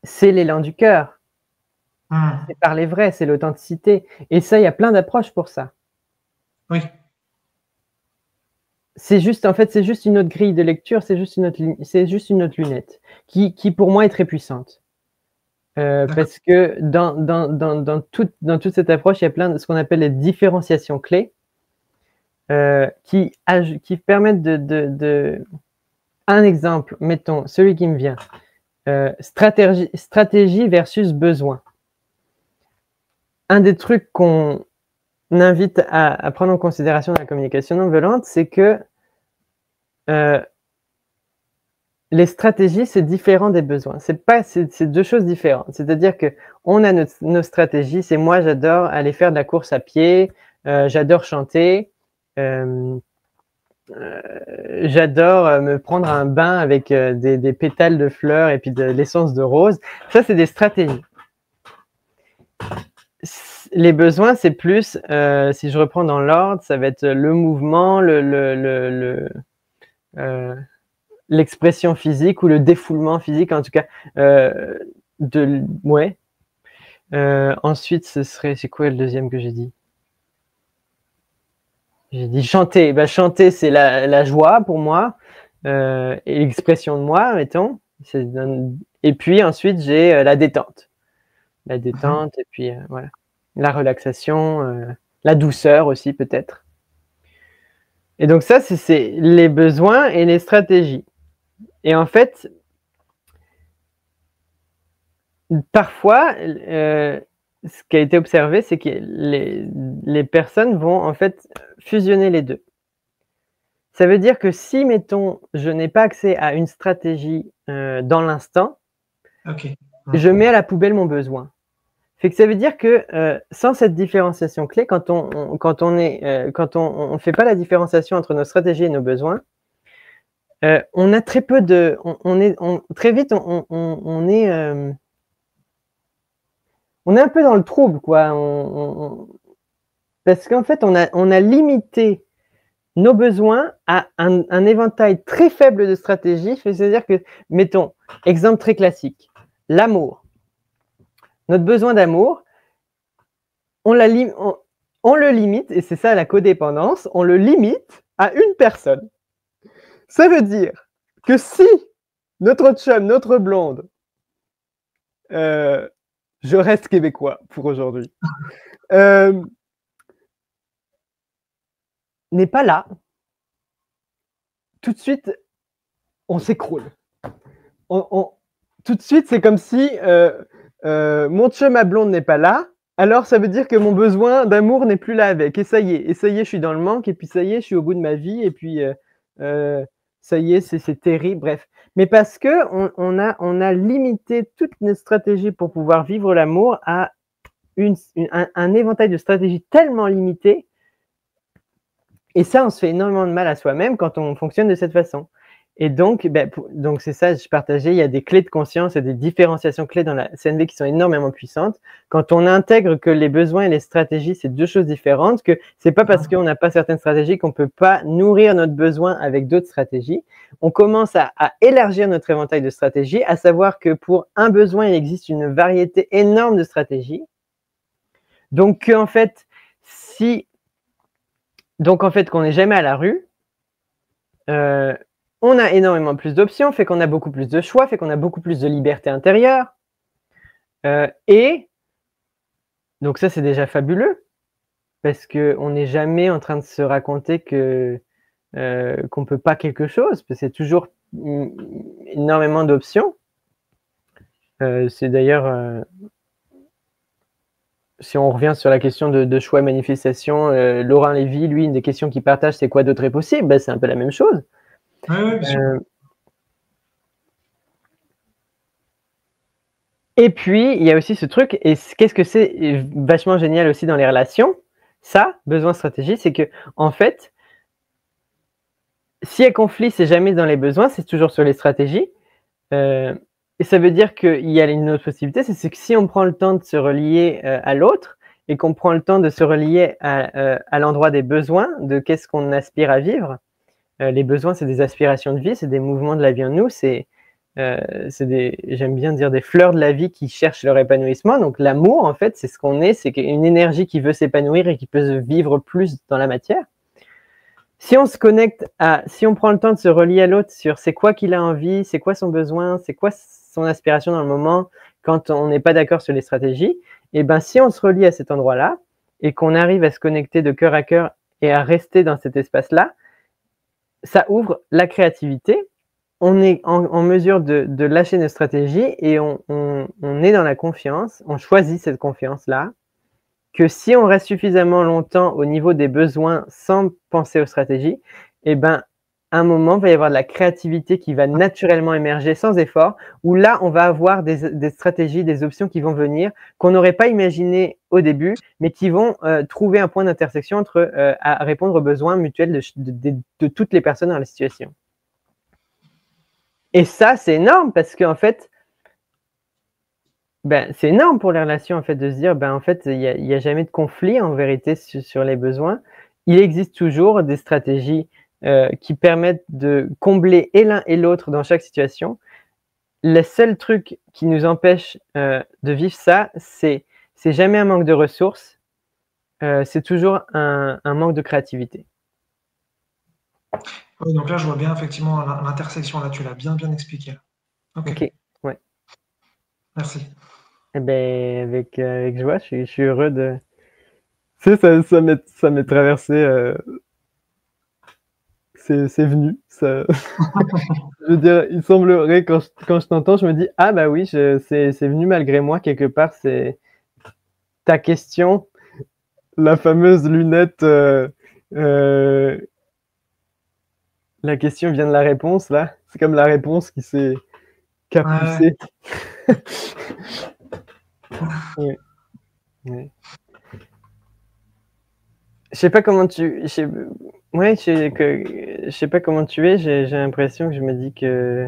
S1: C'est l'élan du cœur. C'est parler vrai, c'est l'authenticité. Et ça, il y a plein d'approches pour ça.
S2: Oui.
S1: C'est juste une autre grille de lecture, c'est juste une autre lunette qui pour moi est très puissante. Parce que dans toute cette approche, il y a plein de ce qu'on appelle les différenciations clés qui permettent un exemple, mettons, celui qui me vient. Stratégie versus besoin. Un des trucs qu'on invite à prendre en considération dans la communication non violente, c'est que les stratégies, c'est différent des besoins. C'est deux choses différentes. C'est-à-dire que on a nos stratégies. C'est moi, j'adore aller faire de la course à pied, j'adore chanter, j'adore me prendre un bain avec des pétales de fleurs et puis de l'essence de rose. Ça, c'est des stratégies. Les besoins, c'est plus, si je reprends dans l'ordre, ça va être le mouvement, l'expression physique ou le défoulement physique, en tout cas, Ensuite, c'est quoi le deuxième que j'ai dit? J'ai dit chanter. Bah, chanter, c'est la joie pour moi, et l'expression de moi, mettons. Et puis ensuite, j'ai la détente. La détente, et puis voilà. La relaxation, la douceur aussi peut-être. Et donc ça, c'est les besoins et les stratégies. Et en fait, parfois, ce qui a été observé, c'est que les personnes vont en fait fusionner les deux. Ça veut dire que si, mettons, je n'ai pas accès à une stratégie dans l'instant, je mets à la poubelle mon besoin. Fait que ça veut dire que sans cette différenciation clé, quand on fait pas la différenciation entre nos stratégies et nos besoins, on a très peu de, très vite on est un peu dans le trouble, quoi. Parce qu'en fait on a limité nos besoins à un éventail très faible de stratégies. C'est-à-dire que, mettons, exemple très classique, l'amour. Notre besoin d'amour, on le limite, et c'est ça la codépendance, on le limite à une personne. Ça veut dire que si notre chum, notre blonde, je reste québécois pour aujourd'hui, n'est pas là, tout de suite, on s'écroule. Tout de suite, c'est comme si mon chum, ma blonde n'est pas là, alors ça veut dire que mon besoin d'amour n'est plus là avec. Et ça y est, je suis dans le manque, et puis ça y est, je suis au bout de ma vie, et puis ça y est, c'est terrible, bref. Mais parce que on a limité toutes nos stratégies pour pouvoir vivre l'amour à un éventail de stratégies tellement limité. Et ça, on se fait énormément de mal à soi-même quand on fonctionne de cette façon. Et donc, donc c'est ça, je partageais, il y a des clés de conscience et des différenciations clés dans la CNV qui sont énormément puissantes. Quand on intègre que les besoins et les stratégies, c'est deux choses différentes, que c'est pas parce qu'on n'a pas certaines stratégies qu'on peut pas nourrir notre besoin avec d'autres stratégies. On commence à élargir notre éventail de stratégies, à savoir que pour un besoin, il existe une variété énorme de stratégies. Donc, en fait, qu'on n'est jamais à la rue, on a énormément plus d'options, fait qu'on a beaucoup plus de choix, fait qu'on a beaucoup plus de liberté intérieure. Et donc ça, c'est déjà fabuleux, parce qu'on n'est jamais en train de se raconter qu'on ne peut pas quelque chose, parce que c'est toujours énormément d'options. C'est d'ailleurs, si on revient sur la question de choix et manifestation, Laurent Lévy, lui, une des questions qu'il partage, c'est quoi d'autre est possible? C'est un peu la même chose.
S2: Oui, bien sûr.
S1: Et puis, il y a aussi ce truc, et qu'est-ce que c'est vachement génial aussi dans les relations, ça, besoin stratégie, c'est que, en fait, s'il y a conflit, c'est jamais dans les besoins, c'est toujours sur les stratégies. Et ça veut dire qu'il y a une autre possibilité, c'est que si on prend le temps de se relier à l'autre, et qu'on prend le temps de se relier à l'endroit des besoins, de qu'est-ce qu'on aspire à vivre. Les besoins, c'est des aspirations de vie, c'est des mouvements de la vie en nous, j'aime bien dire des fleurs de la vie qui cherchent leur épanouissement. Donc l'amour, en fait, c'est ce qu'on est, c'est une énergie qui veut s'épanouir et qui peut se vivre plus dans la matière. Si on se connecte si on prend le temps de se relier à l'autre sur c'est quoi qu'il a envie, c'est quoi son besoin, c'est quoi son aspiration dans le moment, quand on n'est pas d'accord sur les stratégies, et ben si on se relie à cet endroit-là et qu'on arrive à se connecter de cœur à cœur et à rester dans cet espace-là, ça ouvre la créativité. On est en mesure de lâcher nos stratégies et on est dans la confiance, on choisit cette confiance-là, que si on reste suffisamment longtemps au niveau des besoins sans penser aux stratégies, et ben, à un moment, il va y avoir de la créativité qui va naturellement émerger sans effort, où là, on va avoir des stratégies, des options qui vont venir, qu'on n'aurait pas imaginées au début, mais qui vont trouver un point d'intersection entre à répondre aux besoins mutuels de toutes les personnes dans la situation. Et ça, c'est énorme parce qu'en fait, c'est énorme pour les relations en fait, de se dire en fait, il n'y a jamais de conflit en vérité sur les besoins. Il existe toujours des stratégies qui permettent de combler et l'un et l'autre dans chaque situation. Le seul truc qui nous empêche de vivre ça, c'est c'est jamais un manque de ressources, c'est toujours un manque de créativité.
S2: Oui, donc là, je vois bien effectivement l'intersection, là, tu l'as bien expliqué.
S1: Ok, ouais.
S2: Merci.
S1: Eh ben, avec joie, je suis heureux de... Tu sais, ça m'est traversé, c'est venu. Ça... je veux dire, il semblerait, quand je t'entends, je me dis, ah bah oui, c'est venu malgré moi, quelque part, c'est ta question, la fameuse lunette, la question vient de la réponse, là. C'est comme la réponse qui a poussé. Ouais. Ouais. Je sais pas comment tu... Ouais, je sais pas comment tu es, j'ai l'impression que je me dis que...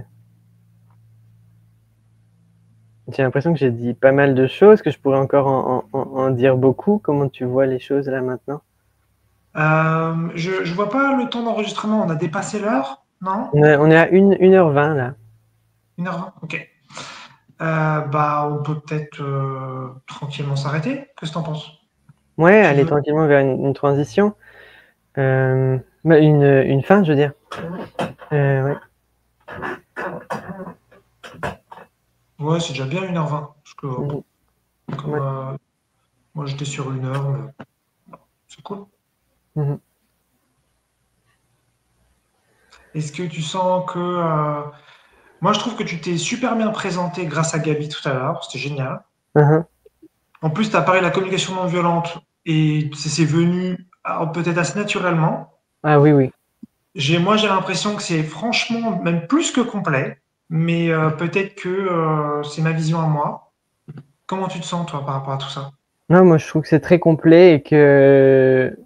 S1: J'ai l'impression que j'ai dit pas mal de choses, que je pourrais encore en dire beaucoup. Comment tu vois les choses là maintenant?
S2: Je vois pas le temps d'enregistrement. On a dépassé l'heure, non?
S1: On est à 1h20 là.
S2: 1h20, ok. Bah, on peut peut-être tranquillement s'arrêter. Qu'est-ce que t'en penses?
S1: Ouais,
S2: Tu
S1: aller
S2: veux?
S1: tranquillement vers une transition. Bah, une fin, je veux dire. Ouais.
S2: Ouais, c'est déjà bien 1h20. Parce que
S1: Mhm.
S2: comme
S1: Ouais.
S2: moi j'étais sur 1 heure, mais c'est cool.
S1: Mhm.
S2: Est-ce que tu sens que moi je trouve que tu t'es super bien présenté grâce à Gabi tout à l'heure, c'était génial.
S1: Mhm.
S2: En plus, tu as parlé de la communication non violente et c'est venu peut-être assez naturellement.
S1: Ah oui, oui.
S2: Moi, j'ai l'impression que c'est franchement même plus que complet, mais peut-être que c'est ma vision à moi. Comment tu te sens, toi, par rapport à tout ça?
S1: Non, moi je trouve que c'est très complet et que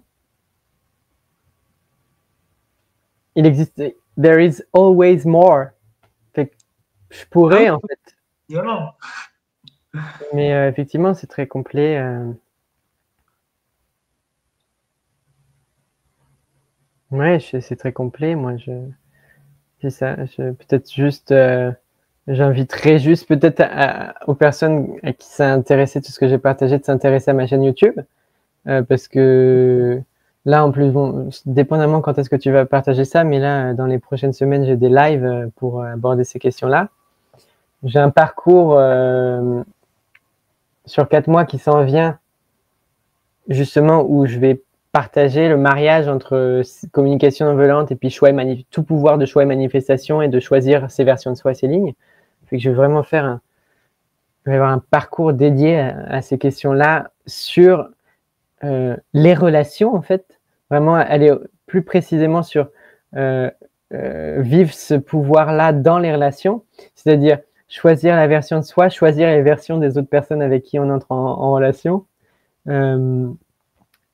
S1: il existe. There is always more. Fait que je
S2: Ah oui,
S1: pourrais en fait,
S2: violent.
S1: mais effectivement c'est très complet. Ouais, c'est très complet. Moi, c'est ça. Peut-être juste, j'inviterais juste peut-être aux personnes à qui ça a intéressé tout ce que j'ai partagé de s'intéresser à ma chaîne YouTube, parce que là, en plus, bon, dépendamment quand est-ce que tu vas partager ça, mais là, dans les prochaines semaines, j'ai des lives pour aborder ces questions-là. J'ai un parcours sur 4 mois qui s'en vient, justement, où je vais partager le mariage entre communication non violente et puis tout pouvoir de choix et manifestation et de choisir ses versions de soi et ses lignes. Fait que je vais vraiment je vais avoir un parcours dédié à ces questions-là sur les relations, en fait. Vraiment aller plus précisément sur vivre ce pouvoir-là dans les relations, c'est-à-dire choisir la version de soi, choisir les versions des autres personnes avec qui on entre en relation.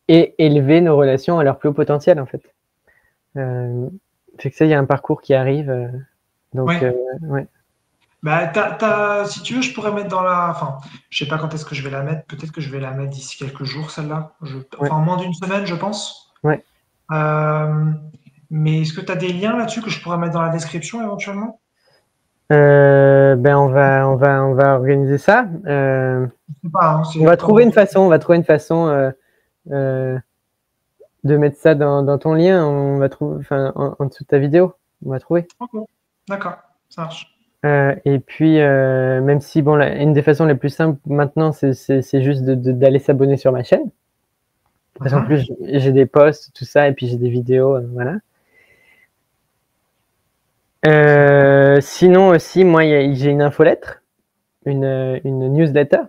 S1: Et élever nos relations à leur plus haut potentiel, en fait. Fait que ça, il y a un parcours qui arrive.
S2: Oui.
S1: Donc, ouais.
S2: Bah, si tu veux, je pourrais mettre dans la. Enfin, je sais pas quand est-ce que je vais la mettre. Peut-être que je vais la mettre d'ici quelques jours, celle-là.
S1: Ouais.
S2: Enfin, moins d'une semaine, je pense.
S1: Ouais.
S2: Euh, mais est-ce que tu as des liens là-dessus que je pourrais mettre dans la description éventuellement?
S1: Ben on va organiser ça.
S2: Je sais pas, hein,
S1: On
S2: c'est
S1: va
S2: comme.
S1: trouver une façon. On va trouver une façon de mettre ça dans ton lien. On va trouver, enfin, en dessous de ta vidéo. On va trouver.
S2: Ok, d'accord, ça marche.
S1: Et puis, même si bon, une des façons les plus simples maintenant, c'est juste d'aller s'abonner sur ma chaîne. Parce qu'en plus, j'ai des posts, tout ça, et puis j'ai des vidéos, voilà. Sinon aussi, moi, j'ai une infolettre, une newsletter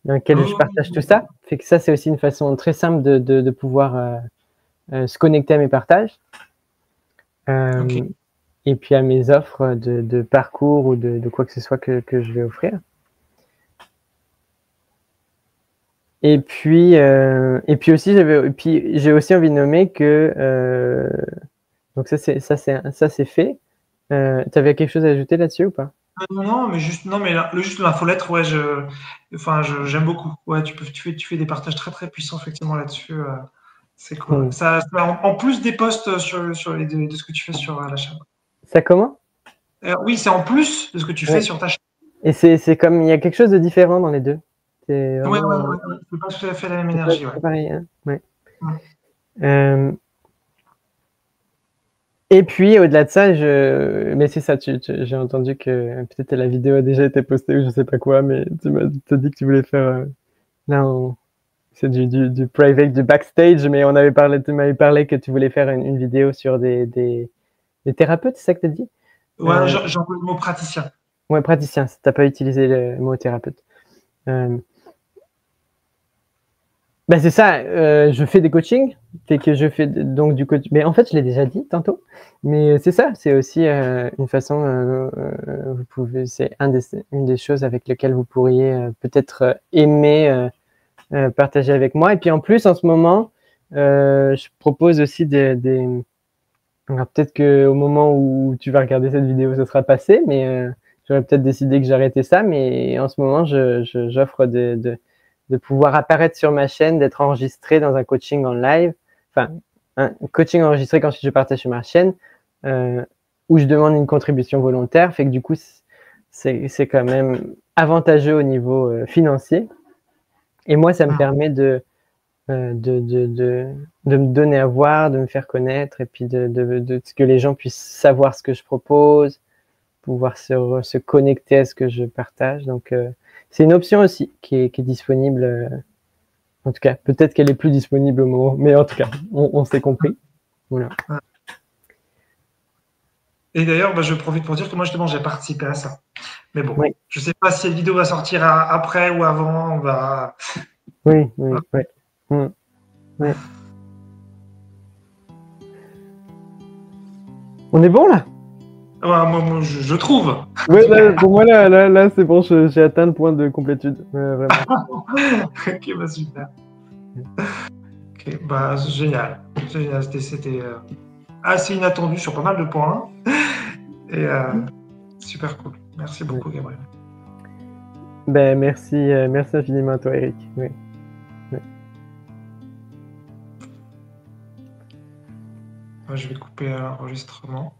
S1: dans laquelle je partage tout ça. Fait que ça, c'est aussi une façon très simple de pouvoir se connecter à mes partages.
S2: Ok.
S1: Et puis à mes offres de parcours ou de quoi que ce soit que je vais offrir. Et puis aussi, j'ai aussi envie de nommer que donc ça c'est fait. Tu avais quelque chose à ajouter là-dessus ou pas?
S2: Non, mais juste, non, mais juste l'infolettre, ouais, j'aime beaucoup. Ouais, tu fais des partages très très puissants effectivement là-dessus. C'est cool. En plus des posts de ce que tu fais sur la chaîne.
S1: Ça comment?
S2: Oui, c'est en plus de ce que tu fais
S1: Ouais.
S2: sur ta chaîne.
S1: Et c'est comme il y a quelque chose de différent dans les deux. C'est
S2: Ouais,
S1: vraiment
S2: c'est pas tout à fait la même
S1: c'est
S2: énergie, ouais.
S1: pas pareil, hein. Ouais.
S2: Ouais.
S1: Et puis, au-delà de ça, mais c'est ça, j'ai entendu que peut-être la vidéo a déjà été postée ou je sais pas quoi, mais t'as dit que tu voulais faire, là, c'est du private, du backstage, mais tu m'avais parlé que tu voulais faire une vidéo sur des thérapeutes, c'est ça que t'as dit?
S2: Ouais, j'emploie le mot praticien.
S1: Ouais, praticien, t'as pas utilisé le mot thérapeute. Bah c'est ça, je fais des coachings, c'est que je fais donc du coaching. Mais en fait, je l'ai déjà dit tantôt, mais c'est ça, c'est aussi une façon, vous pouvez, c'est une des choses avec lesquelles vous pourriez peut-être aimer partager avec moi. Et puis en plus, en ce moment, je propose aussi alors peut-être qu'au moment où tu vas regarder cette vidéo, ce sera passé, mais j'aurais peut-être décidé que j'arrêtais ça. Mais en ce moment, j'offre de pouvoir apparaître sur ma chaîne, d'être enregistré dans un coaching en live, enfin un coaching enregistré qu'ensuite je partage sur ma chaîne, où je demande une contribution volontaire, fait que du coup c'est quand même avantageux au niveau financier. Et moi, ça me permet de me donner à voir, de me faire connaître, et puis que les gens puissent savoir ce que je propose, pouvoir se connecter à ce que je partage. Donc, c'est une option aussi qui est disponible. En tout cas, peut-être qu'elle est plus disponible au moment, mais en tout cas, on s'est compris. Voilà.
S2: Et d'ailleurs, je profite pour dire que moi, justement, j'ai participé à ça. Mais bon,
S1: Oui.
S2: je sais pas si la vidéo va sortir après ou avant. On va.
S1: Oui. Ouais. On est bon là?
S2: Ouais, moi, je trouve.
S1: Oui, pour moi, là c'est bon, j'ai atteint le point de complétude. Vraiment.
S2: Ok, super. Ok, c'est génial. C'était assez inattendu sur pas mal de points. Et super cool. Merci beaucoup, Gabriel.
S1: Ben, merci infiniment à toi, Eric. Oui.
S2: Je vais couper l'enregistrement.